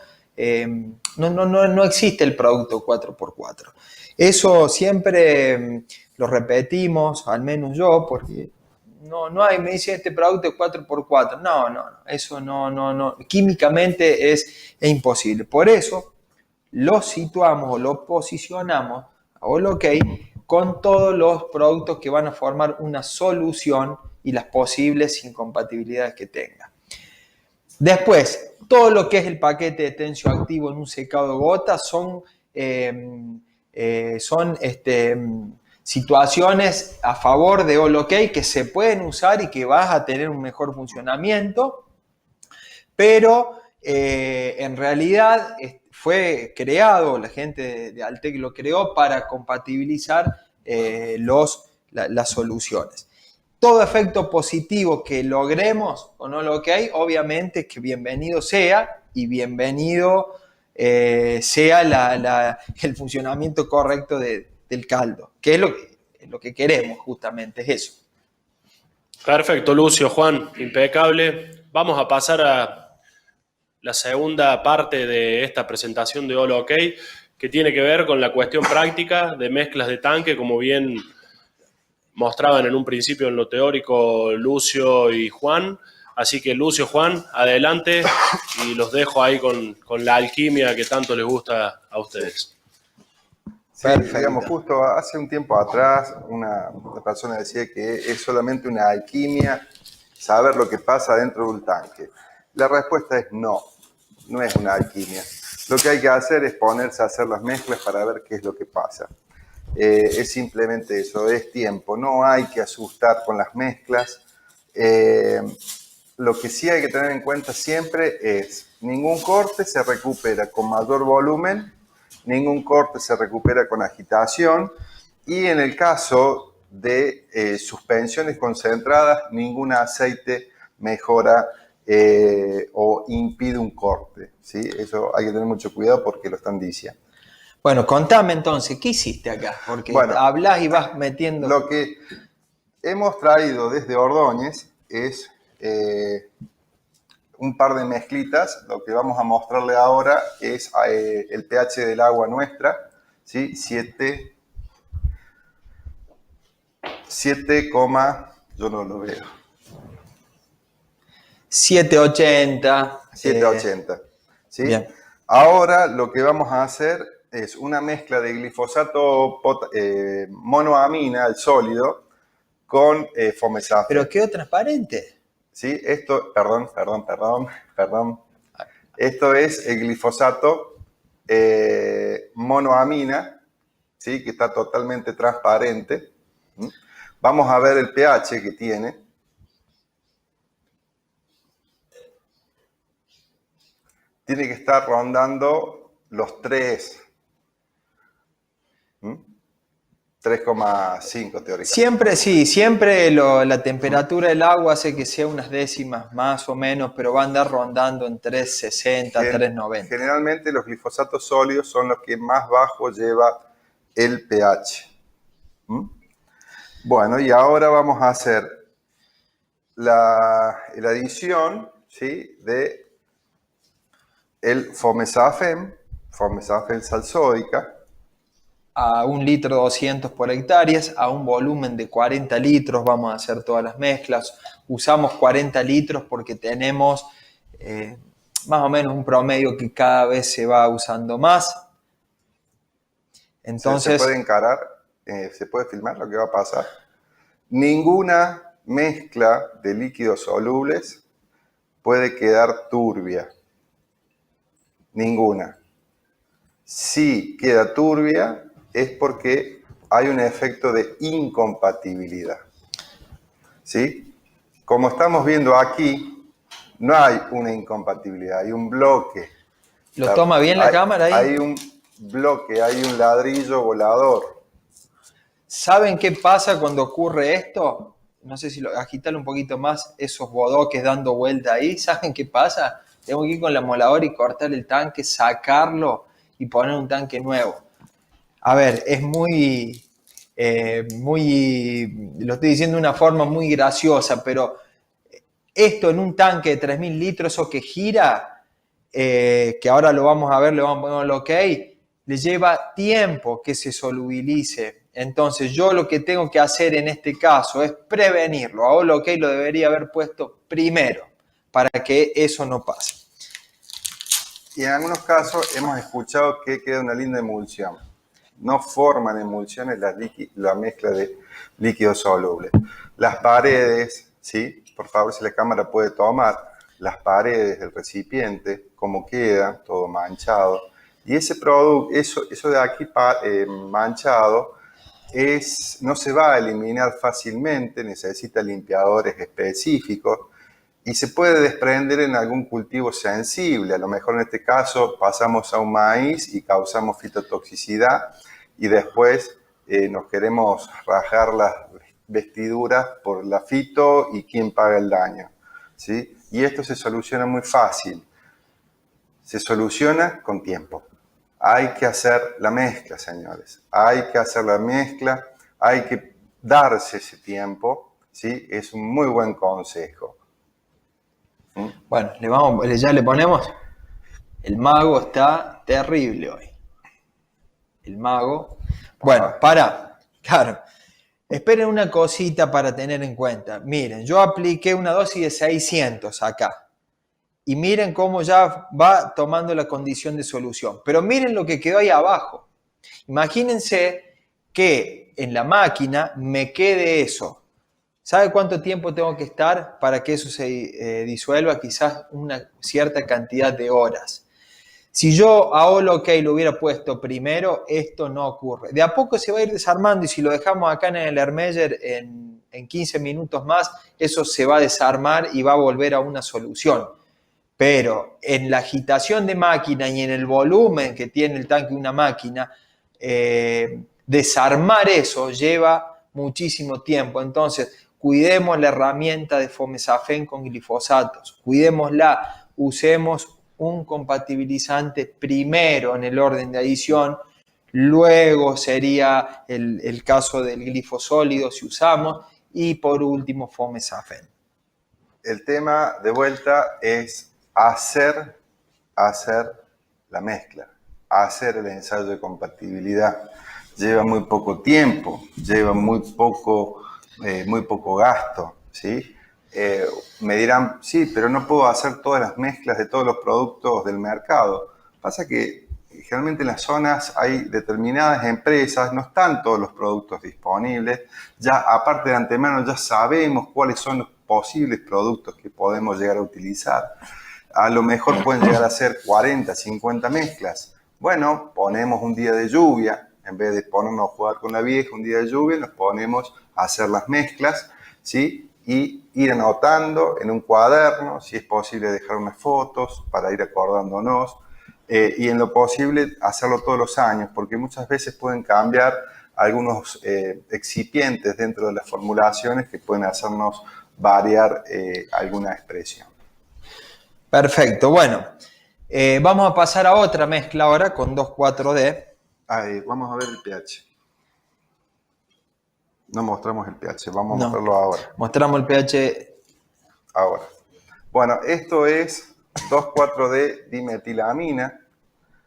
existe el producto 4x4. Eso siempre lo repetimos, al menos yo, porque no hay, me dice este producto es 4x4. No, eso no. Químicamente es imposible. Por eso lo situamos o lo posicionamos a Holockey con todos los productos que van a formar una solución y las posibles incompatibilidades que tenga. Después, todo lo que es el paquete de tensioactivo en un secado de gotas son situaciones a favor de Holockey que se pueden usar y que vas a tener un mejor funcionamiento, pero en realidad fue creado, la gente de Altec lo creó para compatibilizar las soluciones. Todo efecto positivo que logremos con Holockey, obviamente que bienvenido sea y bienvenido sea el funcionamiento correcto del caldo, que es lo que queremos justamente, es eso. Perfecto, Lucio, Juan, impecable. Vamos a pasar a la segunda parte de esta presentación de Holockey, que tiene que ver con la cuestión práctica de mezclas de tanque, como bien mostraban en un principio en lo teórico Lucio y Juan. Así que Lucio, Juan, adelante y los dejo ahí con la alquimia que tanto les gusta a ustedes. Sí, digamos, justo hace un tiempo atrás una persona decía que es solamente una alquimia saber lo que pasa dentro de un tanque. La respuesta es no es una alquimia. Lo que hay que hacer es ponerse a hacer las mezclas para ver qué es lo que pasa. Es simplemente eso, es tiempo. No hay que asustar con las mezclas. Lo que sí hay que tener en cuenta siempre es ningún corte se recupera con mayor volumen, ningún corte se recupera con agitación y en el caso de suspensiones concentradas, ningún aceite mejora o impide un corte, ¿sí? Eso hay que tener mucho cuidado porque lo están diciendo. Bueno, contame entonces, ¿qué hiciste acá? Porque hablas y vas metiendo... Lo que hemos traído desde Ordóñez es un par de mezclitas. Lo que vamos a mostrarle ahora es el pH del agua nuestra, ¿sí? 7, yo no lo veo. 780. 780. ¿Sí? Bien. Ahora lo que vamos a hacer es una mezcla de glifosato monoamina, el sólido, con Fomesafe. Pero quedó transparente. Sí, esto, perdón. Esto es el glifosato monoamina, ¿sí? Que está totalmente transparente. Vamos a ver el pH que tiene. Tiene que estar rondando los 3, 3,5 teóricamente. Siempre sí, siempre la temperatura del agua hace que sea unas décimas más o menos, pero va a andar rondando en 360, 390. Generalmente los glifosatos sólidos son los que más bajo lleva el pH. Bueno, y ahora vamos a hacer la adición, ¿sí?, de el fomesafen sal sódica. A 1 litro 200 por hectáreas, a un volumen de 40 litros vamos a hacer todas las mezclas. Usamos 40 litros porque tenemos más o menos un promedio que cada vez se va usando más. Entonces, se puede encarar, se puede filmar lo que va a pasar. Ninguna mezcla de líquidos solubles puede quedar turbia. Ninguna. Si queda turbia es porque hay un efecto de incompatibilidad. ¿Sí? Como estamos viendo aquí, no hay una incompatibilidad, hay un bloque. ¿lo toma bien la cámara ahí? Hay un bloque, hay un ladrillo volador. ¿Saben qué pasa cuando ocurre esto? No sé si agítalo un poquito más, esos bodoques dando vuelta ahí. ¿Saben qué pasa? Tengo que ir con la moladora y cortar el tanque, sacarlo y poner un tanque nuevo. A ver, es lo estoy diciendo de una forma muy graciosa, pero esto en un tanque de 3.000 litros, eso que gira, que ahora lo vamos a ver, le vamos a poner el OK, le lleva tiempo que se solubilice. Entonces yo lo que tengo que hacer en este caso es prevenirlo. A all OK lo debería haber puesto primero para que eso no pase. Y en algunos casos hemos escuchado que queda una linda emulsión. No forman emulsiones la mezcla de líquidos solubles. Las paredes, ¿sí? Por favor, si la cámara puede tomar, las paredes del recipiente, cómo queda, todo manchado. Y ese producto, eso de aquí manchado, no se va a eliminar fácilmente, necesita limpiadores específicos y se puede desprender en algún cultivo sensible. A lo mejor en este caso pasamos a un maíz y causamos fitotoxicidad y después nos queremos rajar las vestiduras por la fito y quién paga el daño, ¿sí? Y esto se soluciona muy fácil, se soluciona con tiempo. Hay que hacer la mezcla, señores. Hay que hacer la mezcla, hay que darse ese tiempo, ¿sí? Es un muy buen consejo. Bueno, ya le ponemos. El mago está terrible hoy. El mago. Bueno, claro. Esperen una cosita para tener en cuenta. Miren, yo apliqué una dosis de 600 acá. Y miren cómo ya va tomando la condición de solución. Pero miren lo que quedó ahí abajo. Imagínense que en la máquina me quede eso. ¿Sabe cuánto tiempo tengo que estar para que eso se disuelva? Quizás una cierta cantidad de horas. Si yo a all OK lo hubiera puesto primero, esto no ocurre. De a poco se va a ir desarmando y si lo dejamos acá en el Ermeyer en 15 minutos más, eso se va a desarmar y va a volver a una solución. Pero en la agitación de máquina y en el volumen que tiene el tanque de una máquina, desarmar eso lleva muchísimo tiempo. Entonces, cuidemos la herramienta de fomesafen con glifosatos, cuidémosla, usemos un compatibilizante primero en el orden de adición, luego sería el caso del glifosólido si usamos, y por último fomesafen. El tema de vuelta es hacer la mezcla, hacer el ensayo de compatibilidad. Lleva muy poco tiempo, lleva muy poco gasto, ¿sí? Me dirán, sí, pero no puedo hacer todas las mezclas de todos los productos del mercado. Pasa que generalmente en las zonas hay determinadas empresas, no están todos los productos disponibles. Ya aparte de antemano ya sabemos cuáles son los posibles productos que podemos llegar a utilizar. A lo mejor pueden llegar a ser 40, 50 mezclas. Bueno, ponemos un día de lluvia En vez de ponernos a jugar con la vieja un día de lluvia, nos ponemos a hacer las mezclas, ¿sí? Y ir anotando en un cuaderno, si es posible dejar unas fotos para ir acordándonos, y en lo posible hacerlo todos los años, porque muchas veces pueden cambiar algunos excipientes dentro de las formulaciones que pueden hacernos variar alguna expresión. Perfecto, bueno, vamos a pasar a otra mezcla ahora con 2,4-D. Vamos a ver el pH. No mostramos el pH, vamos a No, mostrarlo ahora. mostramos el pH. Ahora. Bueno, esto es 2,4-D dimetilamina,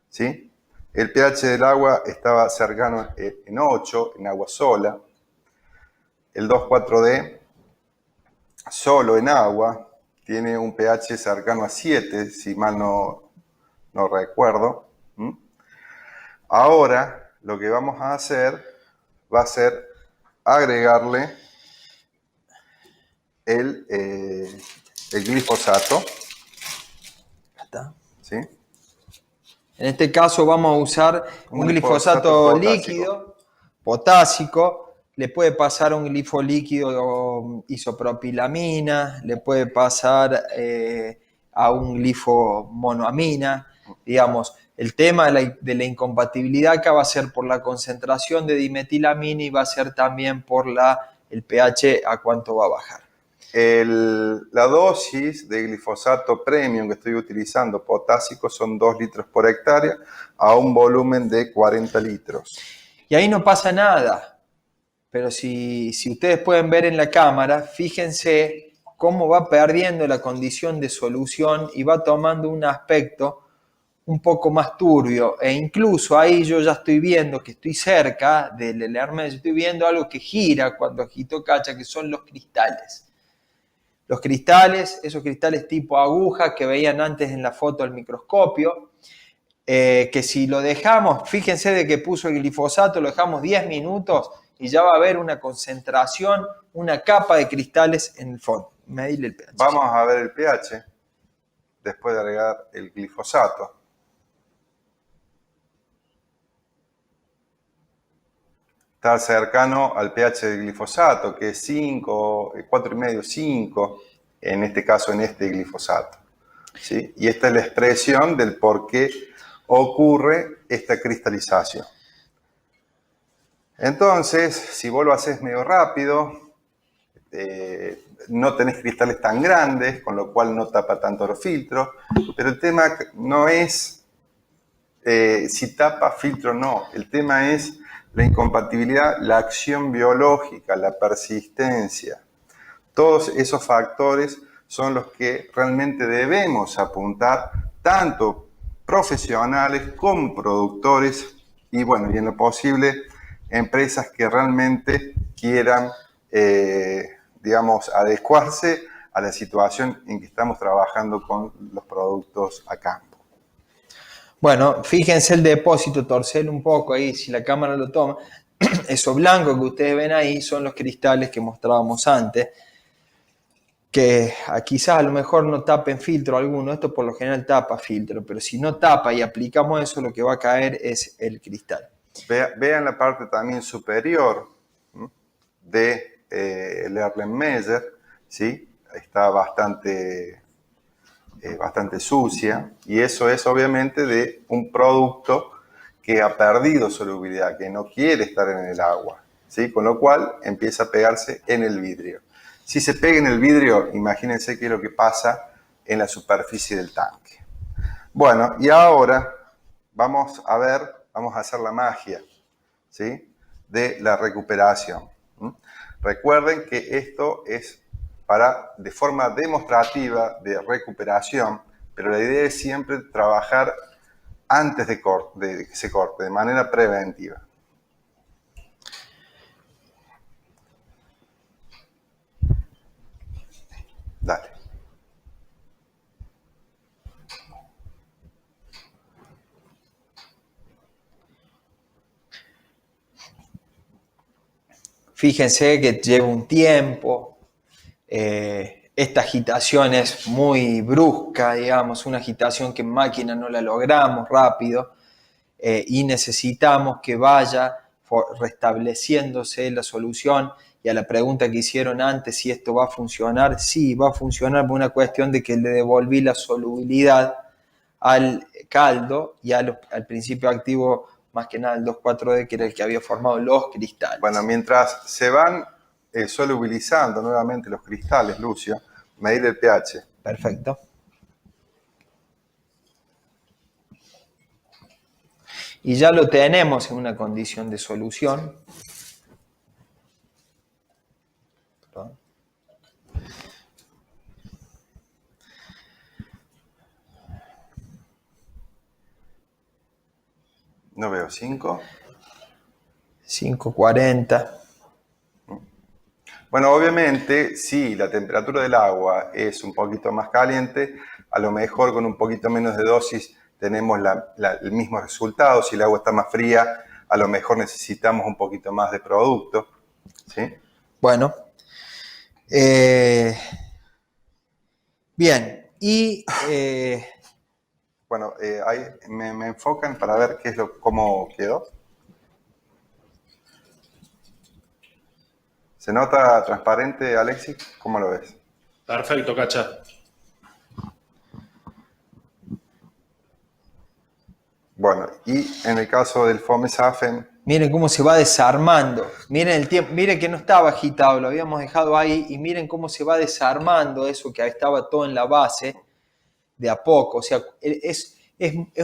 ¿sí? El pH del agua estaba cercano en 8, en agua sola. El 2,4-D solo en agua tiene un pH cercano a 7, si mal no recuerdo. Ahora lo que vamos a hacer va a ser agregarle el glifosato. Está. ¿Sí? En este caso vamos a usar un glifosato líquido, potásico. Le puede pasar un glifo líquido isopropilamina, le puede pasar a un glifo monoamina. Digamos, el tema de la incompatibilidad acá va a ser por la concentración de dimetilamina y va a ser también por el pH a cuánto va a bajar. La dosis de glifosato premium que estoy utilizando, potásico, son 2 litros por hectárea a un volumen de 40 litros. Y ahí no pasa nada. Pero si ustedes pueden ver en la cámara, fíjense cómo va perdiendo la condición de solución y va tomando un aspecto un poco más turbio. E incluso ahí yo ya estoy viendo que estoy cerca del Hermes, estoy viendo algo que gira cuando agito cacha, que son los cristales. Los cristales, esos cristales tipo aguja que veían antes en la foto al microscopio, que si lo dejamos, fíjense de que puso el glifosato, lo dejamos 10 minutos y ya va a haber una concentración, una capa de cristales en el fondo. Medirle el pH. Vamos a ver el pH después de agregar el glifosato. Está cercano al pH del glifosato, que es 5, 4,5, 5, en este caso en este glifosato. ¿Sí? Y esta es la expresión del por qué ocurre esta cristalización. Entonces, si vos lo haces medio rápido, no tenés cristales tan grandes, con lo cual no tapa tanto los filtros, pero el tema no es si tapa filtro o no, el tema es la incompatibilidad, la acción biológica, la persistencia. Todos esos factores son los que realmente debemos apuntar, tanto profesionales como productores, y bueno, y en lo posible empresas que realmente quieran, digamos, adecuarse a la situación en que estamos trabajando con los productos a campo. Bueno, fíjense el depósito, torcelo un poco ahí, si la cámara lo toma. Eso blanco que ustedes ven ahí son los cristales que mostrábamos antes, que quizás a lo mejor no tapen filtro alguno, esto por lo general tapa filtro, pero si no tapa y aplicamos eso, lo que va a caer es el cristal. Vean la parte también superior de el Erlenmeyer, ¿sí? Está bastante sucia, y eso es obviamente de un producto que ha perdido solubilidad, que no quiere estar en el agua, ¿sí? Con lo cual empieza a pegarse en el vidrio. Si se pega en el vidrio, imagínense qué es lo que pasa en la superficie del tanque. Bueno, y ahora vamos a hacer la magia, ¿sí? De la recuperación. Recuerden que esto es de forma demostrativa de recuperación, pero la idea es siempre trabajar antes de que se corte, de manera preventiva. Dale. Fíjense que lleva un tiempo. Esta agitación es muy brusca, digamos, una agitación que en máquina no la logramos rápido. y necesitamos que vaya restableciéndose la solución. Y a la pregunta que hicieron antes, si esto va a funcionar, sí, va a funcionar por una cuestión de que le devolví la solubilidad al caldo y al principio activo, más que nada el 2,4-D, que era el que había formado los cristales. Bueno, mientras se van solubilizando nuevamente los cristales, Lucio, medir el pH. Perfecto. Y ya lo tenemos en una condición de solución. No veo 5. 540. Bueno, obviamente, si la temperatura del agua es un poquito más caliente, a lo mejor con un poquito menos de dosis tenemos el mismo resultado. Si el agua está más fría, a lo mejor necesitamos un poquito más de producto, ¿sí? Bueno. Bien. Y... bueno, ahí me enfocan para ver cómo quedó. ¿Se nota transparente, Alexis? ¿Cómo lo ves? Perfecto, Cacha. Bueno, y en el caso del Fomesafen, miren cómo se va desarmando. Miren el tiempo, miren que no estaba agitado, lo habíamos dejado ahí, y miren cómo se va desarmando eso que estaba todo en la base de a poco. O sea, es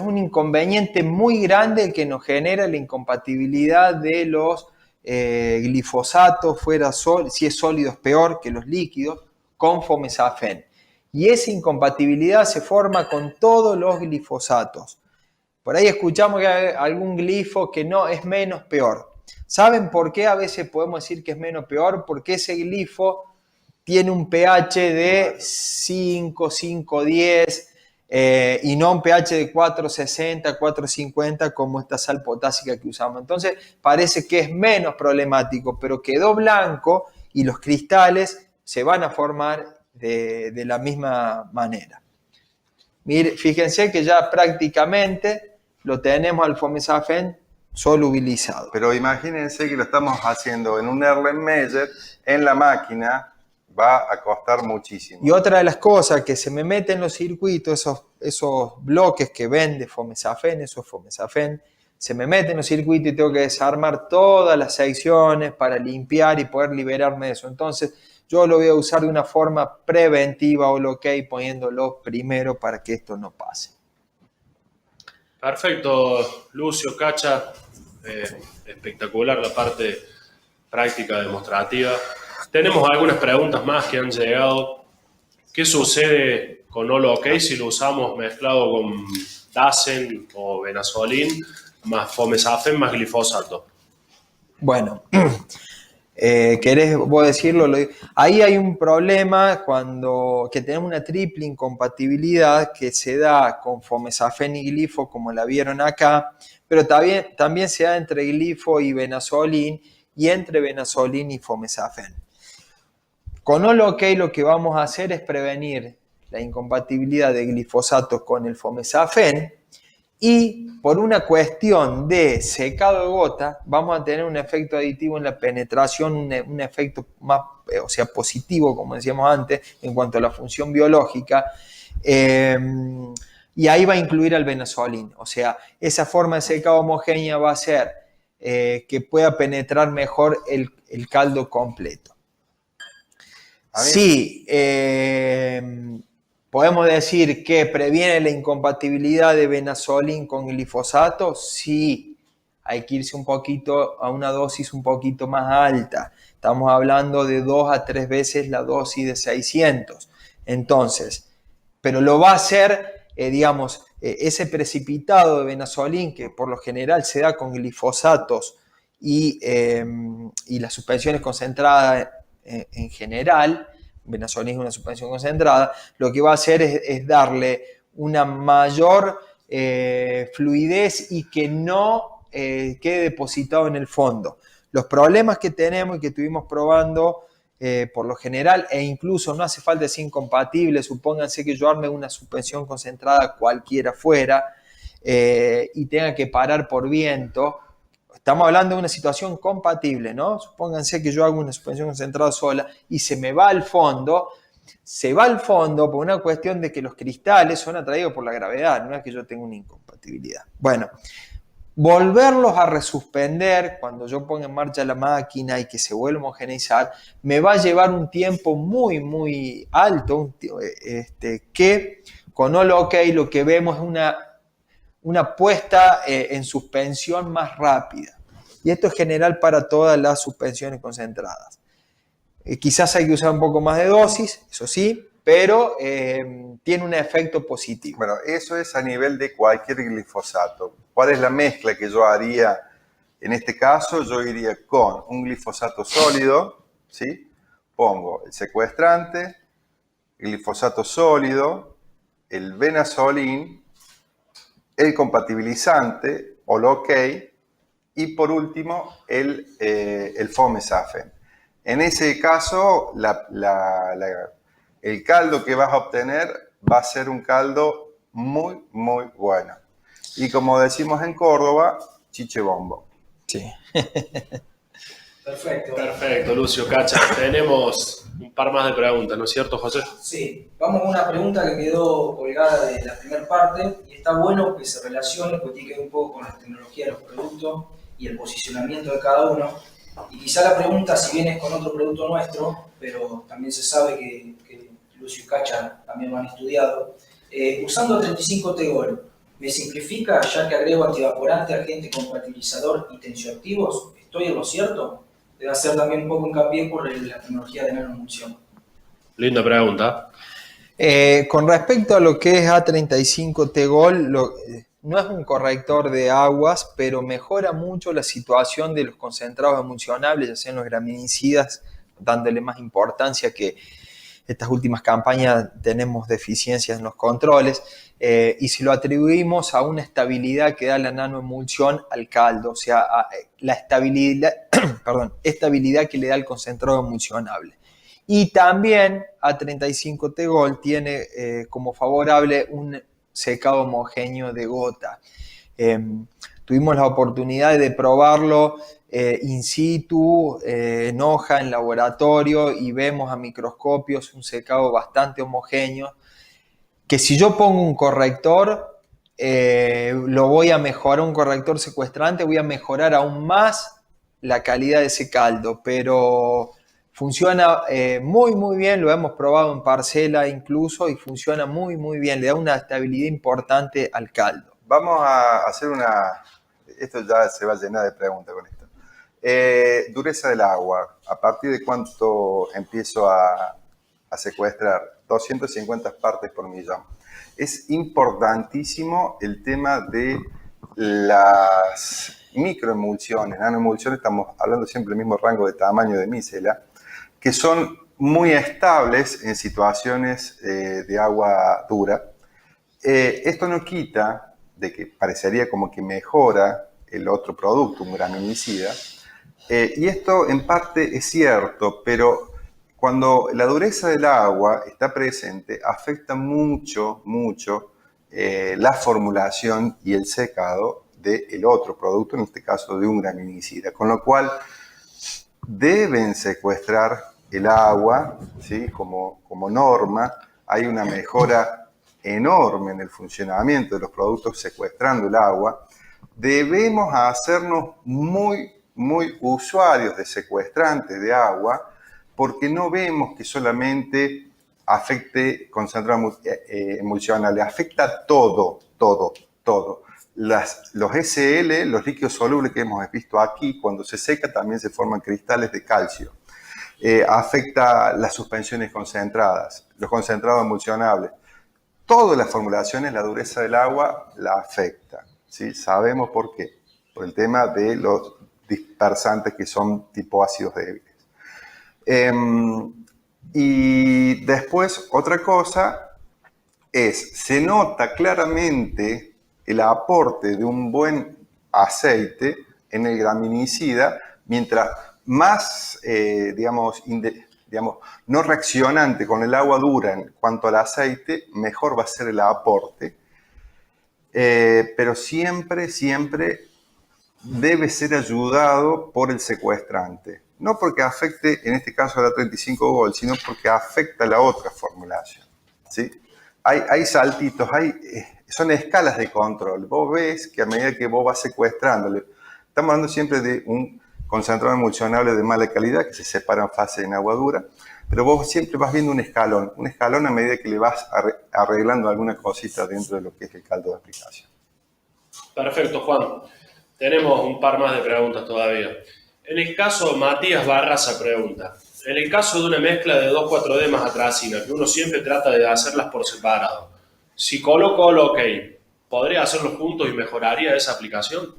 un inconveniente muy grande el que nos genera la incompatibilidad de los glifosatos, si es sólido es peor que los líquidos, con Fomesafen. Y esa incompatibilidad se forma con todos los glifosatos. Por ahí escuchamos que hay algún glifo que no es menos peor. ¿Saben por qué a veces podemos decir que es menos peor? Porque ese glifo tiene un pH de 5, 5,10 y no un pH de 4,60, 4,50 como esta sal potásica que usamos. Entonces parece que es menos problemático, pero quedó blanco y los cristales se van a formar de la misma manera. Mire, fíjense que ya prácticamente lo tenemos al Fomesafen solubilizado. pero imagínense que lo estamos haciendo en un Erlenmeyer, en la máquina, va a costar muchísimo. Y otra de las cosas que se me meten en los circuitos, esos bloques que vende Fomesafen, esos Fomesafen, se me meten en los circuitos y tengo que desarmar todas las secciones para limpiar y poder liberarme de eso. Entonces, yo lo voy a usar de una forma preventiva o lo que hay, poniéndolo primero para que esto no pase. Perfecto, Lucio, Cacha. Espectacular la parte práctica demostrativa. Tenemos algunas preguntas más que han llegado. ¿Qué sucede con Holo-OK si lo usamos mezclado con Dasen o Benazolin más Fomesafen más glifosato? Bueno, ¿querés vos decirlo? Ahí hay un problema que tenemos una triple incompatibilidad que se da con Fomesafen y glifo, como la vieron acá, pero también se da entre glifo y Benazolin y entre Benazolin y Fomesafen. Con Holo-OK lo que vamos a hacer es prevenir la incompatibilidad de glifosatos con el Fomesafen y por una cuestión de secado de gota vamos a tener un efecto aditivo en la penetración, un efecto más, o sea, positivo, como decíamos antes, en cuanto a la función biológica. Y ahí va a incluir al Benazolin. O sea, esa forma de secado homogénea va a hacer que pueda penetrar mejor el caldo completo. Sí, podemos decir que previene la incompatibilidad de Benazolin con glifosato. Sí, hay que irse un poquito a una dosis un poquito más alta. Estamos hablando de 2 a 3 veces la dosis de 600. Entonces, pero lo va a hacer, ese precipitado de Benazolin, que por lo general se da con glifosatos y las suspensiones concentradas en general, Benazolin es una suspensión concentrada, lo que va a hacer es darle una mayor fluidez y que no quede depositado en el fondo. Los problemas que tenemos y que estuvimos probando por lo general, e incluso no hace falta ser incompatible, supónganse que yo arme una suspensión concentrada cualquiera fuera, y tenga que parar por viento, estamos hablando de una situación compatible, ¿no? Supónganse que yo hago una suspensión concentrada sola y se me va al fondo. Se va al fondo por una cuestión de que los cristales son atraídos por la gravedad, no es que yo tenga una incompatibilidad. Bueno, volverlos a resuspender cuando yo ponga en marcha la máquina y que se vuelva a homogeneizar, me va a llevar un tiempo muy, muy alto, que con All OK lo que vemos es una puesta en suspensión más rápida. Y esto es general para todas las suspensiones concentradas. Quizás hay que usar un poco más de dosis, eso sí, pero tiene un efecto positivo. Bueno, eso es a nivel de cualquier glifosato. ¿Cuál es la mezcla que yo haría en este caso? Yo iría con un glifosato sólido, ¿sí? Pongo el secuestrante, el glifosato sólido, el Venazolin, el compatibilizante, All OK, y por último el Fomesafen. En ese caso, el caldo que vas a obtener va a ser un caldo muy, muy bueno. Y como decimos en Córdoba, chiche bombo. Sí. Perfecto. Perfecto, Lucio Cacha. Tenemos un par más de preguntas, ¿no es cierto, José? Sí, vamos a una pregunta que quedó colgada de la primera parte y está bueno que se relacione porque tiene que ver un poco con la tecnología de los productos y el posicionamiento de cada uno. Y quizá la pregunta, si bien es con otro producto nuestro, pero también se sabe que Lucio y Cacha también lo han estudiado, usando 35T-Gol, ¿me simplifica ya que agrego antivaporante, agente compatibilizador y tensioactivos? ¿Estoy en lo cierto? Debe hacer también un poco hincapié por la tecnología de nanoemulsión. Linda pregunta. Con respecto a lo que es A35T-Gol, no es un corrector de aguas, pero mejora mucho la situación de los concentrados emulsionables, ya sean los graminicidas, dándole más importancia que estas últimas campañas tenemos deficiencias en los controles, y si lo atribuimos a una estabilidad que da la nanoemulsión al caldo, o sea, a la estabilidad, estabilidad que le da el concentrado emulsionable. Y también A35T-Gol tiene como favorable un secado homogéneo de gota. Tuvimos la oportunidad de probarlo in situ, en hoja, en laboratorio, y vemos a microscopios un secado bastante homogéneo, que si yo pongo un corrector, lo voy a mejorar, un corrector secuestrante, voy a mejorar aún más la calidad de ese caldo, pero funciona muy, muy bien, lo hemos probado en parcela incluso, y funciona muy, muy bien, le da una estabilidad importante al caldo. Vamos a hacer esto ya se va a llenar de preguntas con esto. Dureza del agua, ¿a partir de cuánto empiezo a secuestrar? 250 partes por millón. Es importantísimo el tema de las microemulsiones, nanoemulsiones, estamos hablando siempre del mismo rango de tamaño de micela, que son muy estables en situaciones de agua dura. Esto no quita de que parecería como que mejora el otro producto, un graminicida, y esto en parte es cierto, pero cuando la dureza del agua está presente, afecta mucho, mucho la formulación y el secado del otro producto, en este caso de un graminicida, con lo cual deben secuestrar el agua, ¿sí? Como norma. Hay una mejora enorme en el funcionamiento de los productos secuestrando el agua. Debemos hacernos muy, muy usuarios de secuestrantes de agua, porque no vemos que solamente afecte concentrado emulsionable, afecta todo. Los SL, los líquidos solubles que hemos visto aquí, cuando se seca también se forman cristales de calcio. Afecta las suspensiones concentradas, los concentrados emulsionables. Todas las formulaciones, la dureza del agua la afecta, ¿sí? Sabemos por qué, por el tema de los dispersantes que son tipo ácidos débiles. Y después otra cosa se nota claramente el aporte de un buen aceite en el graminicida, mientras más, no reaccionante con el agua dura en cuanto al aceite, mejor va a ser el aporte. pero siempre, siempre debe ser ayudado por el secuestrante. No porque afecte, en este caso, a la 35 Gold, sino porque afecta a la otra formulación, ¿sí? Hay saltitos, son escalas de control. Vos ves que a medida que vos vas secuestrándole, estamos hablando siempre de un concentrado emulsionable de mala calidad que se separa en fase en agua dura, pero vos siempre vas viendo un escalón a medida que le vas arreglando alguna cosita dentro de lo que es el caldo de aplicación. Perfecto, Juan. Tenemos un par más de preguntas todavía. En el caso, Matías Barraza pregunta, en el caso de una mezcla de 2,4-D más atracina, que uno siempre trata de hacerlas por separado, si coloco ok, ¿podría hacerlos juntos y mejoraría esa aplicación?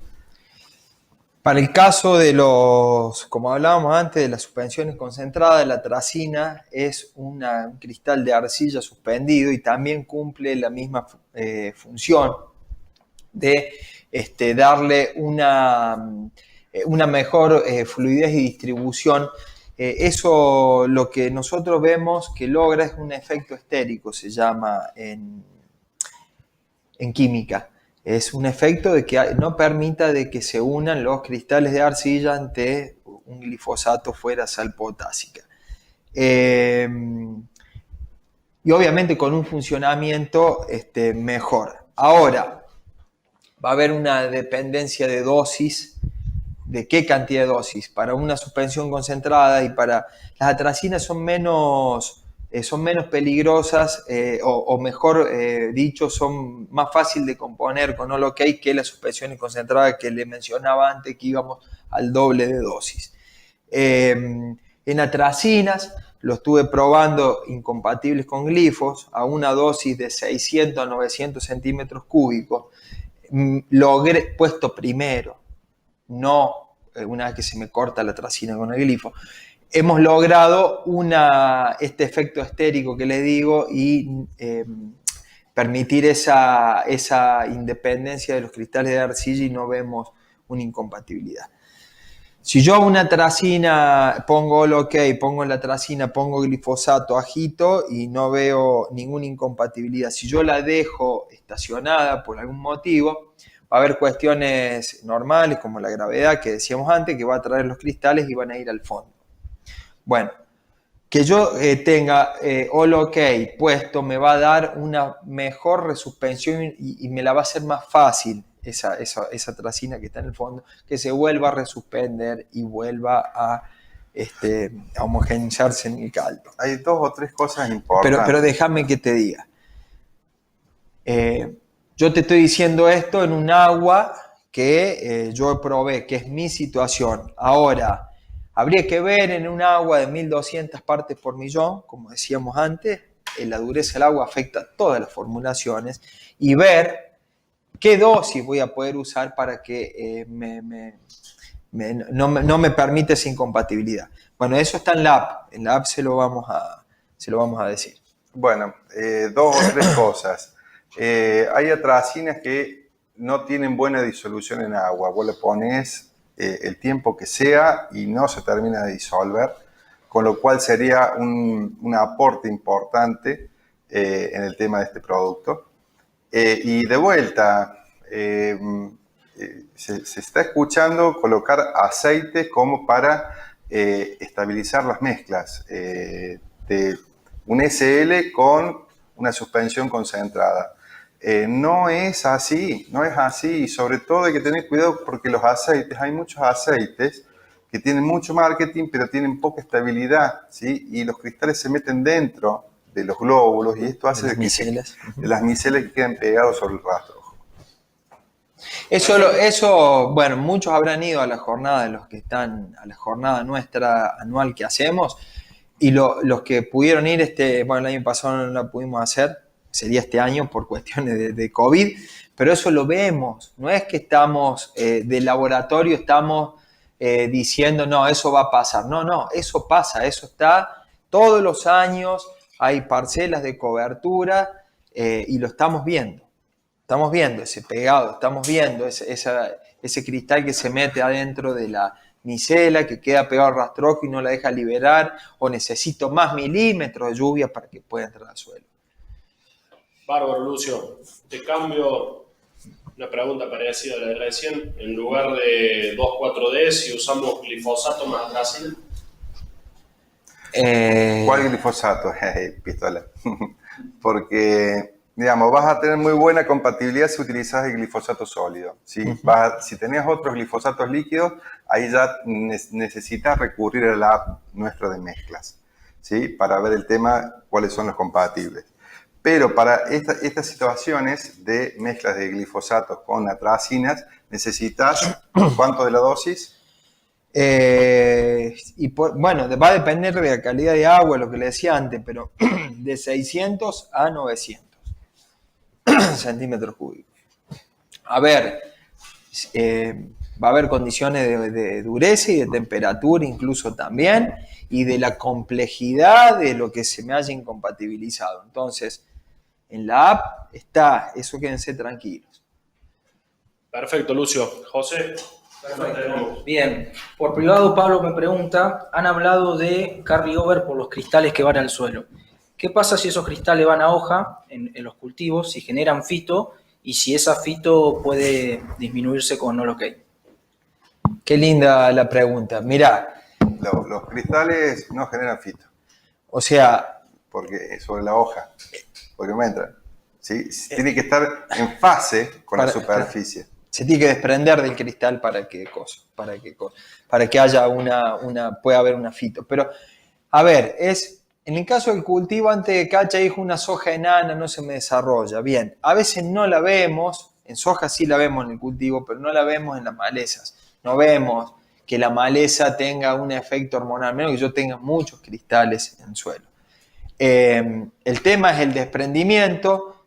Para el caso de los, como hablábamos antes, de las suspensiones concentradas, la atracina es un cristal de arcilla suspendido y también cumple la misma función de darle una mejor fluidez y distribución. Eso lo que nosotros vemos que logra es un efecto estérico, se llama en química. Es un efecto de que no permita de que se unan los cristales de arcilla ante un glifosato fuera sal potásica. Y obviamente con un funcionamiento mejor. Ahora, va a haber una dependencia de dosis, de qué cantidad de dosis. Para una suspensión concentrada y para las atracinas son menos peligrosas o mejor dicho, son más fácil de componer con All OK que las suspensiones concentradas que le mencionaba antes, que íbamos al doble de dosis. En atracinas lo estuve probando incompatibles con glifos a una dosis de 600 a 900 centímetros cúbicos. Logré, puesto primero, no una vez que se me corta la atracina con el glifo, hemos logrado este efecto estérico que les digo y permitir esa independencia de los cristales de arcilla y no vemos una incompatibilidad. Si yo a una atracina pongo All OK, pongo en la atracina, pongo glifosato, agito y no veo ninguna incompatibilidad. Si yo la dejo estacionada por algún motivo, va a haber cuestiones normales como la gravedad que decíamos antes, que va a traer los cristales y van a ir al fondo. Bueno, que yo tenga All OK puesto me va a dar una mejor resuspensión y me la va a hacer más fácil esa atracina que está en el fondo, que se vuelva a resuspender y vuelva a homogeneizarse en el caldo. Hay 2 o 3 cosas importantes. Pero déjame que te diga. Yo te estoy diciendo esto en un agua que yo probé, que es mi situación. Ahora, habría que ver en un agua de 1200 partes por millón, como decíamos antes, la dureza del agua afecta a todas las formulaciones, y ver qué dosis voy a poder usar para que no me permite esa incompatibilidad. Bueno, eso está en la app. En la app se lo vamos a decir. Bueno, 2 o 3 cosas. Hay atracinas que no tienen buena disolución en agua. Vos le pones el tiempo que sea y no se termina de disolver, con lo cual sería un aporte importante en el tema de este producto. Y de vuelta, se está escuchando colocar aceites como para estabilizar las mezclas de un SL con una suspensión concentrada. No es así, y sobre todo hay que tener cuidado porque los aceites, hay muchos aceites que tienen mucho marketing pero tienen poca estabilidad, ¿sí? Y los cristales se meten dentro de los glóbulos y esto hace de las micelas que queden pegados sobre el rastrojo. Eso, bueno, muchos habrán ido a la jornada de los que están a la jornada nuestra anual que hacemos y los que pudieron ir, el año pasado no la pudimos hacer, sería este año por cuestiones de COVID, pero eso lo vemos, no es que estamos de laboratorio, estamos diciendo, no, eso va a pasar, no, eso pasa, eso está todos los años, hay parcelas de cobertura y lo estamos viendo ese pegado, estamos viendo ese cristal que se mete adentro de la micela, que queda pegado al rastrojo y no la deja liberar, o necesito más milímetros de lluvia para que pueda entrar al suelo. Bárbaro, Lucio. Te cambio Una pregunta parecida a la de recién. En lugar de 2,4-D, si usamos glifosato más atracina. ¿Cuál glifosato? Pistola. Porque, digamos, vas a tener muy buena compatibilidad si utilizas el glifosato sólido. ¿Sí? Si tenés otros glifosatos líquidos, ahí ya necesitas recurrir a la app nuestra de mezclas, ¿sí? Para ver el tema, cuáles son los compatibles. Pero para estas situaciones de mezclas de glifosatos con atracinas, necesitas, ¿cuánto de la dosis? Bueno, va a depender de la calidad de agua, lo que le decía antes, pero de 600 a 900 centímetros cúbicos. A ver, va a haber condiciones de dureza y de temperatura incluso también, y de la complejidad de lo que se me haya incompatibilizado. Entonces, en la app está, eso quédense tranquilos. Perfecto, Lucio. José. Perfecto. Bien, por privado Pablo me pregunta, han hablado de carryover por los cristales que van al suelo. ¿Qué pasa si esos cristales van a hoja en los cultivos, si generan fito y si esa fito puede disminuirse con Nolokay? Qué linda la pregunta. Mirá. Los cristales no generan fito. O sea... Porque sobre la hoja, porque no entra. ¿Sí? Tiene que estar en fase con la superficie. Se tiene que desprender del cristal para que haya pueda haber una fito. Pero, a ver, en el caso del cultivo, antes de cacha, dijo una soja enana, no se me desarrolla. Bien, a veces no la vemos, en soja sí la vemos en el cultivo, pero no la vemos en las malezas. No vemos que la maleza tenga un efecto hormonal, menos que yo tenga muchos cristales en el suelo. El tema es el desprendimiento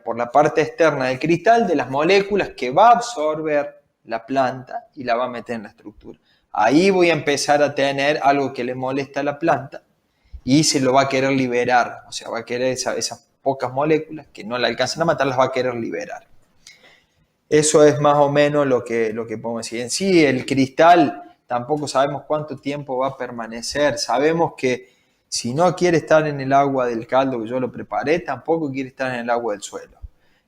por la parte externa del cristal de las moléculas que va a absorber la planta y la va a meter en la estructura. Ahí voy a empezar a tener algo que le molesta a la planta y se lo va a querer liberar. O sea, va a querer esas pocas moléculas que no la alcanzan a matar, las va a querer liberar. Eso es más o menos lo que podemos decir. En sí, el cristal tampoco sabemos cuánto tiempo va a permanecer. Sabemos que si no quiere estar en el agua del caldo que yo lo preparé, tampoco quiere estar en el agua del suelo.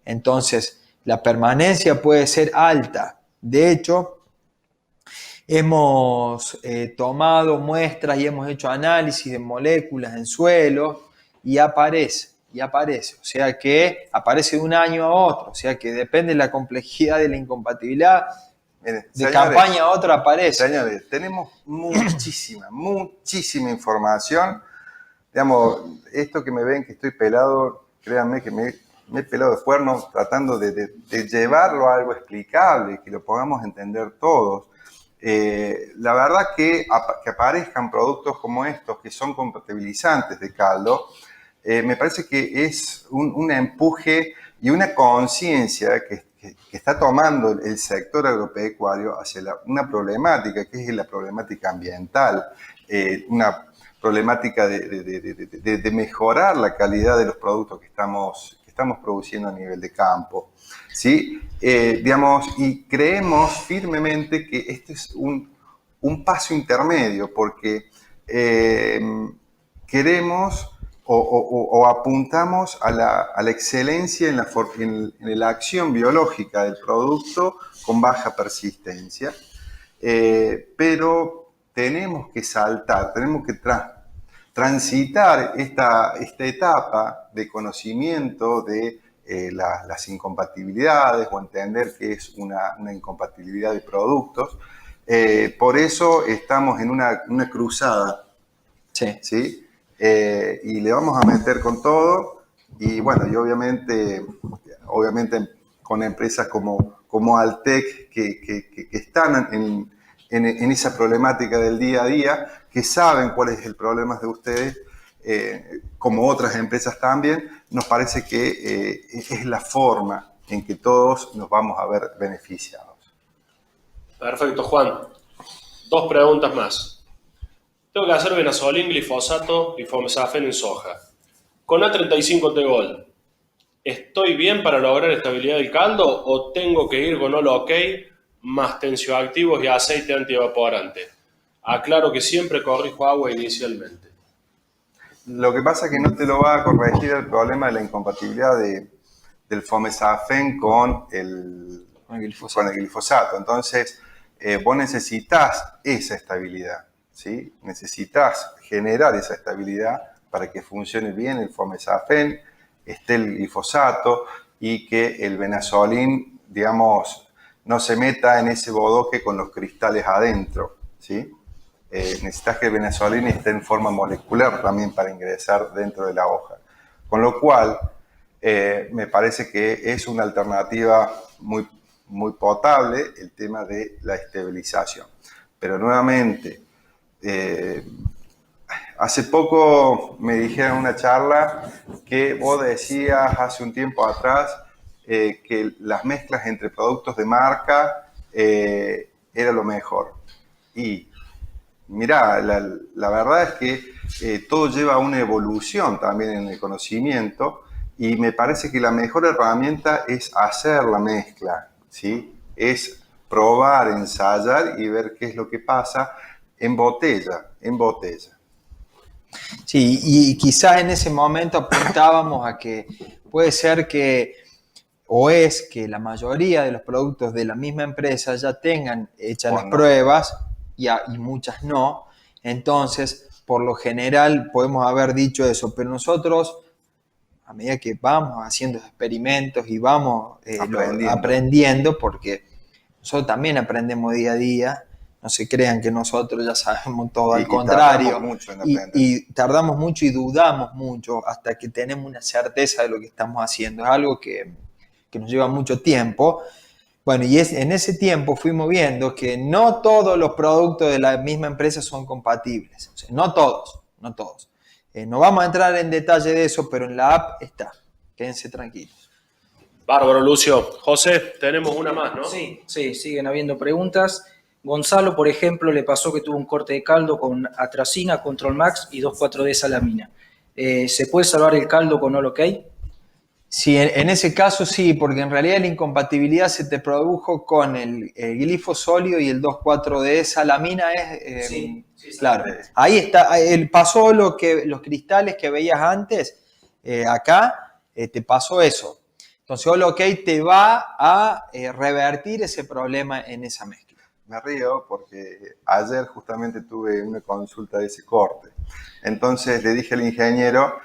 Entonces, la permanencia puede ser alta. De hecho, hemos tomado muestras y hemos hecho análisis de moléculas en suelo y aparece. O sea que aparece de un año a otro. O sea que depende de la complejidad de la incompatibilidad. Miren, de campaña a otra aparece. Señores, tenemos muchísima información. Digamos, esto que me ven que estoy pelado, créanme que me he pelado de cuernos tratando de llevarlo a algo explicable, que lo podamos entender todos. La verdad que aparezcan productos como estos que son compatibilizantes de caldo, me parece que es un empuje y una conciencia que está tomando el sector agropecuario hacia una problemática que es la problemática ambiental, una problemática de mejorar la calidad de los productos que estamos produciendo a nivel de campo, ¿sí? Y creemos firmemente que este es un paso intermedio porque queremos o apuntamos a la excelencia en la acción biológica del producto con baja persistencia, pero tenemos que tenemos que transitar esta etapa de conocimiento de las incompatibilidades o entender que es una incompatibilidad de productos. Por eso estamos en una cruzada. Sí. ¿Sí? Y le vamos a meter con todo. Y bueno, y obviamente con empresas como Altec que están en esa problemática del día a día, que saben cuál es el problema de ustedes, como otras empresas también, nos parece que es la forma en que todos nos vamos a ver beneficiados. Perfecto, Juan. 2 preguntas más. Tengo que hacer benazolín, glifosato y fomesafen en soja. Con A35 Tegol, ¿estoy bien para lograr estabilidad del caldo o tengo que ir con Nolokay más tensioactivos y aceite antievaporante? Aclaro que siempre corrijo agua inicialmente. Lo que pasa es que no te lo va a corregir el problema de la incompatibilidad de del fomesafen con el glifosato. Entonces, vos necesitas esa estabilidad, ¿sí? Necesitas generar esa estabilidad para que funcione bien el fomesafen, esté el glifosato y que el benazolín, digamos, no se meta en ese bodoque con los cristales adentro, ¿sí? Necesitas que el benazolín esté en forma molecular también para ingresar dentro de la hoja. Con lo cual, me parece que es una alternativa muy, muy potable el tema de la estabilización. Pero nuevamente, hace poco me dijeron en una charla que vos decías hace un tiempo atrás que las mezclas entre productos de marca era lo mejor. Y mirá, la verdad es que todo lleva a una evolución también en el conocimiento y me parece que la mejor herramienta es hacer la mezcla, ¿sí? Es probar, ensayar y ver qué es lo que pasa en botella, en botella. Sí, y quizás en ese momento apuntábamos a que puede ser que, o es que la mayoría de los productos de la misma empresa ya tengan hechas las pruebas y muchas no. Entonces, por lo general podemos haber dicho eso, pero nosotros, a medida que vamos haciendo experimentos y vamos aprendiendo, porque nosotros también aprendemos día a día, no se crean que nosotros ya sabemos todo, al contrario, y tardamos mucho y dudamos mucho hasta que tenemos una certeza de lo que estamos haciendo. Es algo que nos lleva mucho tiempo. Bueno, y en ese tiempo fuimos viendo que no todos los productos de la misma empresa son compatibles. O sea, no todos. No vamos a entrar en detalle de eso, pero en la app está. Quédense tranquilos. Bárbaro, Lucio. José, tenemos una más, ¿no? Sí, siguen habiendo preguntas. Gonzalo, por ejemplo, le pasó que tuvo un corte de caldo con atracina, Control Max y 2,4-D salamina. ¿Se puede salvar el caldo con All OK? Sí, en ese caso sí, porque en realidad la incompatibilidad se te produjo con el glifo sólido y el 2,4-D salamina es... Sí, claro, ahí está, pasó los cristales que veías antes, acá te pasó eso. Entonces All OK te va a revertir ese problema en esa mezcla. Me río porque ayer justamente tuve una consulta de ese corte. Entonces le dije al ingeniero,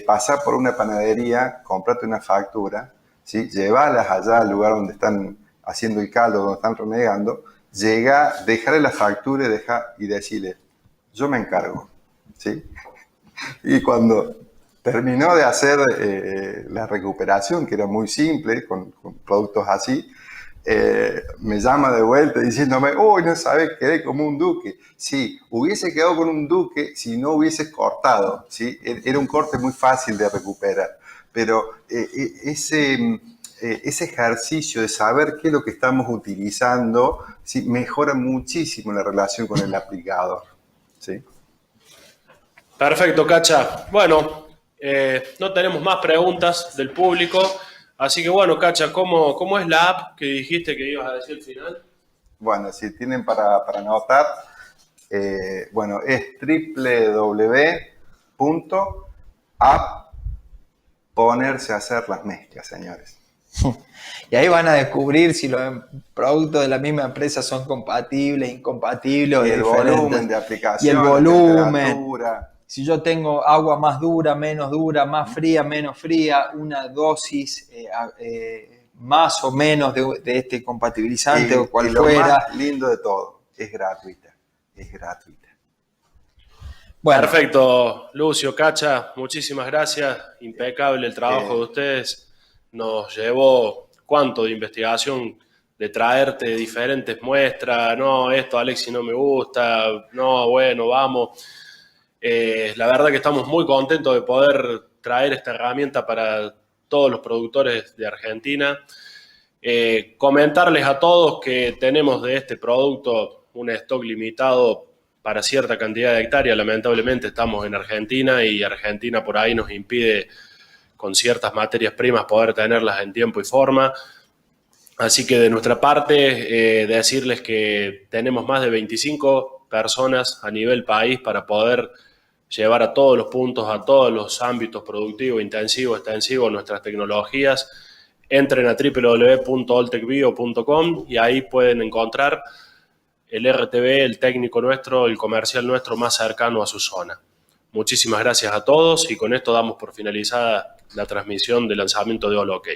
pasá por una panadería, comprate una factura, ¿sí? Llévalas allá al lugar donde están haciendo el caldo, donde están renegando, llega, dejarle la factura y decirle, yo me encargo, ¿sí? Y cuando terminó de hacer la recuperación, que era muy simple, con productos así, me llama de vuelta diciéndome, uy, no sabes, quedé como un duque. Sí, hubiese quedado con un duque si no hubieses cortado, ¿sí? Era un corte muy fácil de recuperar, pero ese ejercicio de saber qué es lo que estamos utilizando, ¿sí? Mejora muchísimo la relación con el aplicador, ¿sí? Perfecto, Cacha. Bueno, no tenemos más preguntas del público. Así que bueno, Cacha, ¿cómo es la app que dijiste que ibas a decir al final? Bueno, si tienen para anotar, bueno, es www.app ponerse a hacer las mezclas, señores. Y ahí van a descubrir si los productos de la misma empresa son compatibles, incompatibles. Y el volumen de aplicación, y el volumen. La temperatura. Si yo tengo agua más dura, menos dura, más fría, menos fría, una dosis más o menos de este compatibilizante o cual fuera. Lo más lindo de todo, es gratuita. Es gratuita. Bueno. Perfecto, Lucio, Cacha, muchísimas gracias. Impecable el trabajo de ustedes. Nos llevó cuánto de investigación de traerte diferentes muestras. No, esto, Alexis, no me gusta. No, bueno, vamos. La verdad que estamos muy contentos de poder traer esta herramienta para todos los productores de Argentina. Comentarles a todos que tenemos de este producto un stock limitado para cierta cantidad de hectáreas. Lamentablemente estamos en Argentina y Argentina por ahí nos impide con ciertas materias primas poder tenerlas en tiempo y forma. Así que de nuestra parte, decirles que tenemos más de 25 personas a nivel país para poder llevar a todos los puntos, a todos los ámbitos productivos, intensivos, extensivos, nuestras tecnologías. entren a www.oltecbio.com y ahí pueden encontrar el RTV, el técnico nuestro, el comercial nuestro más cercano a su zona. Muchísimas gracias a todos y con esto damos por finalizada la transmisión de lanzamiento de All OK.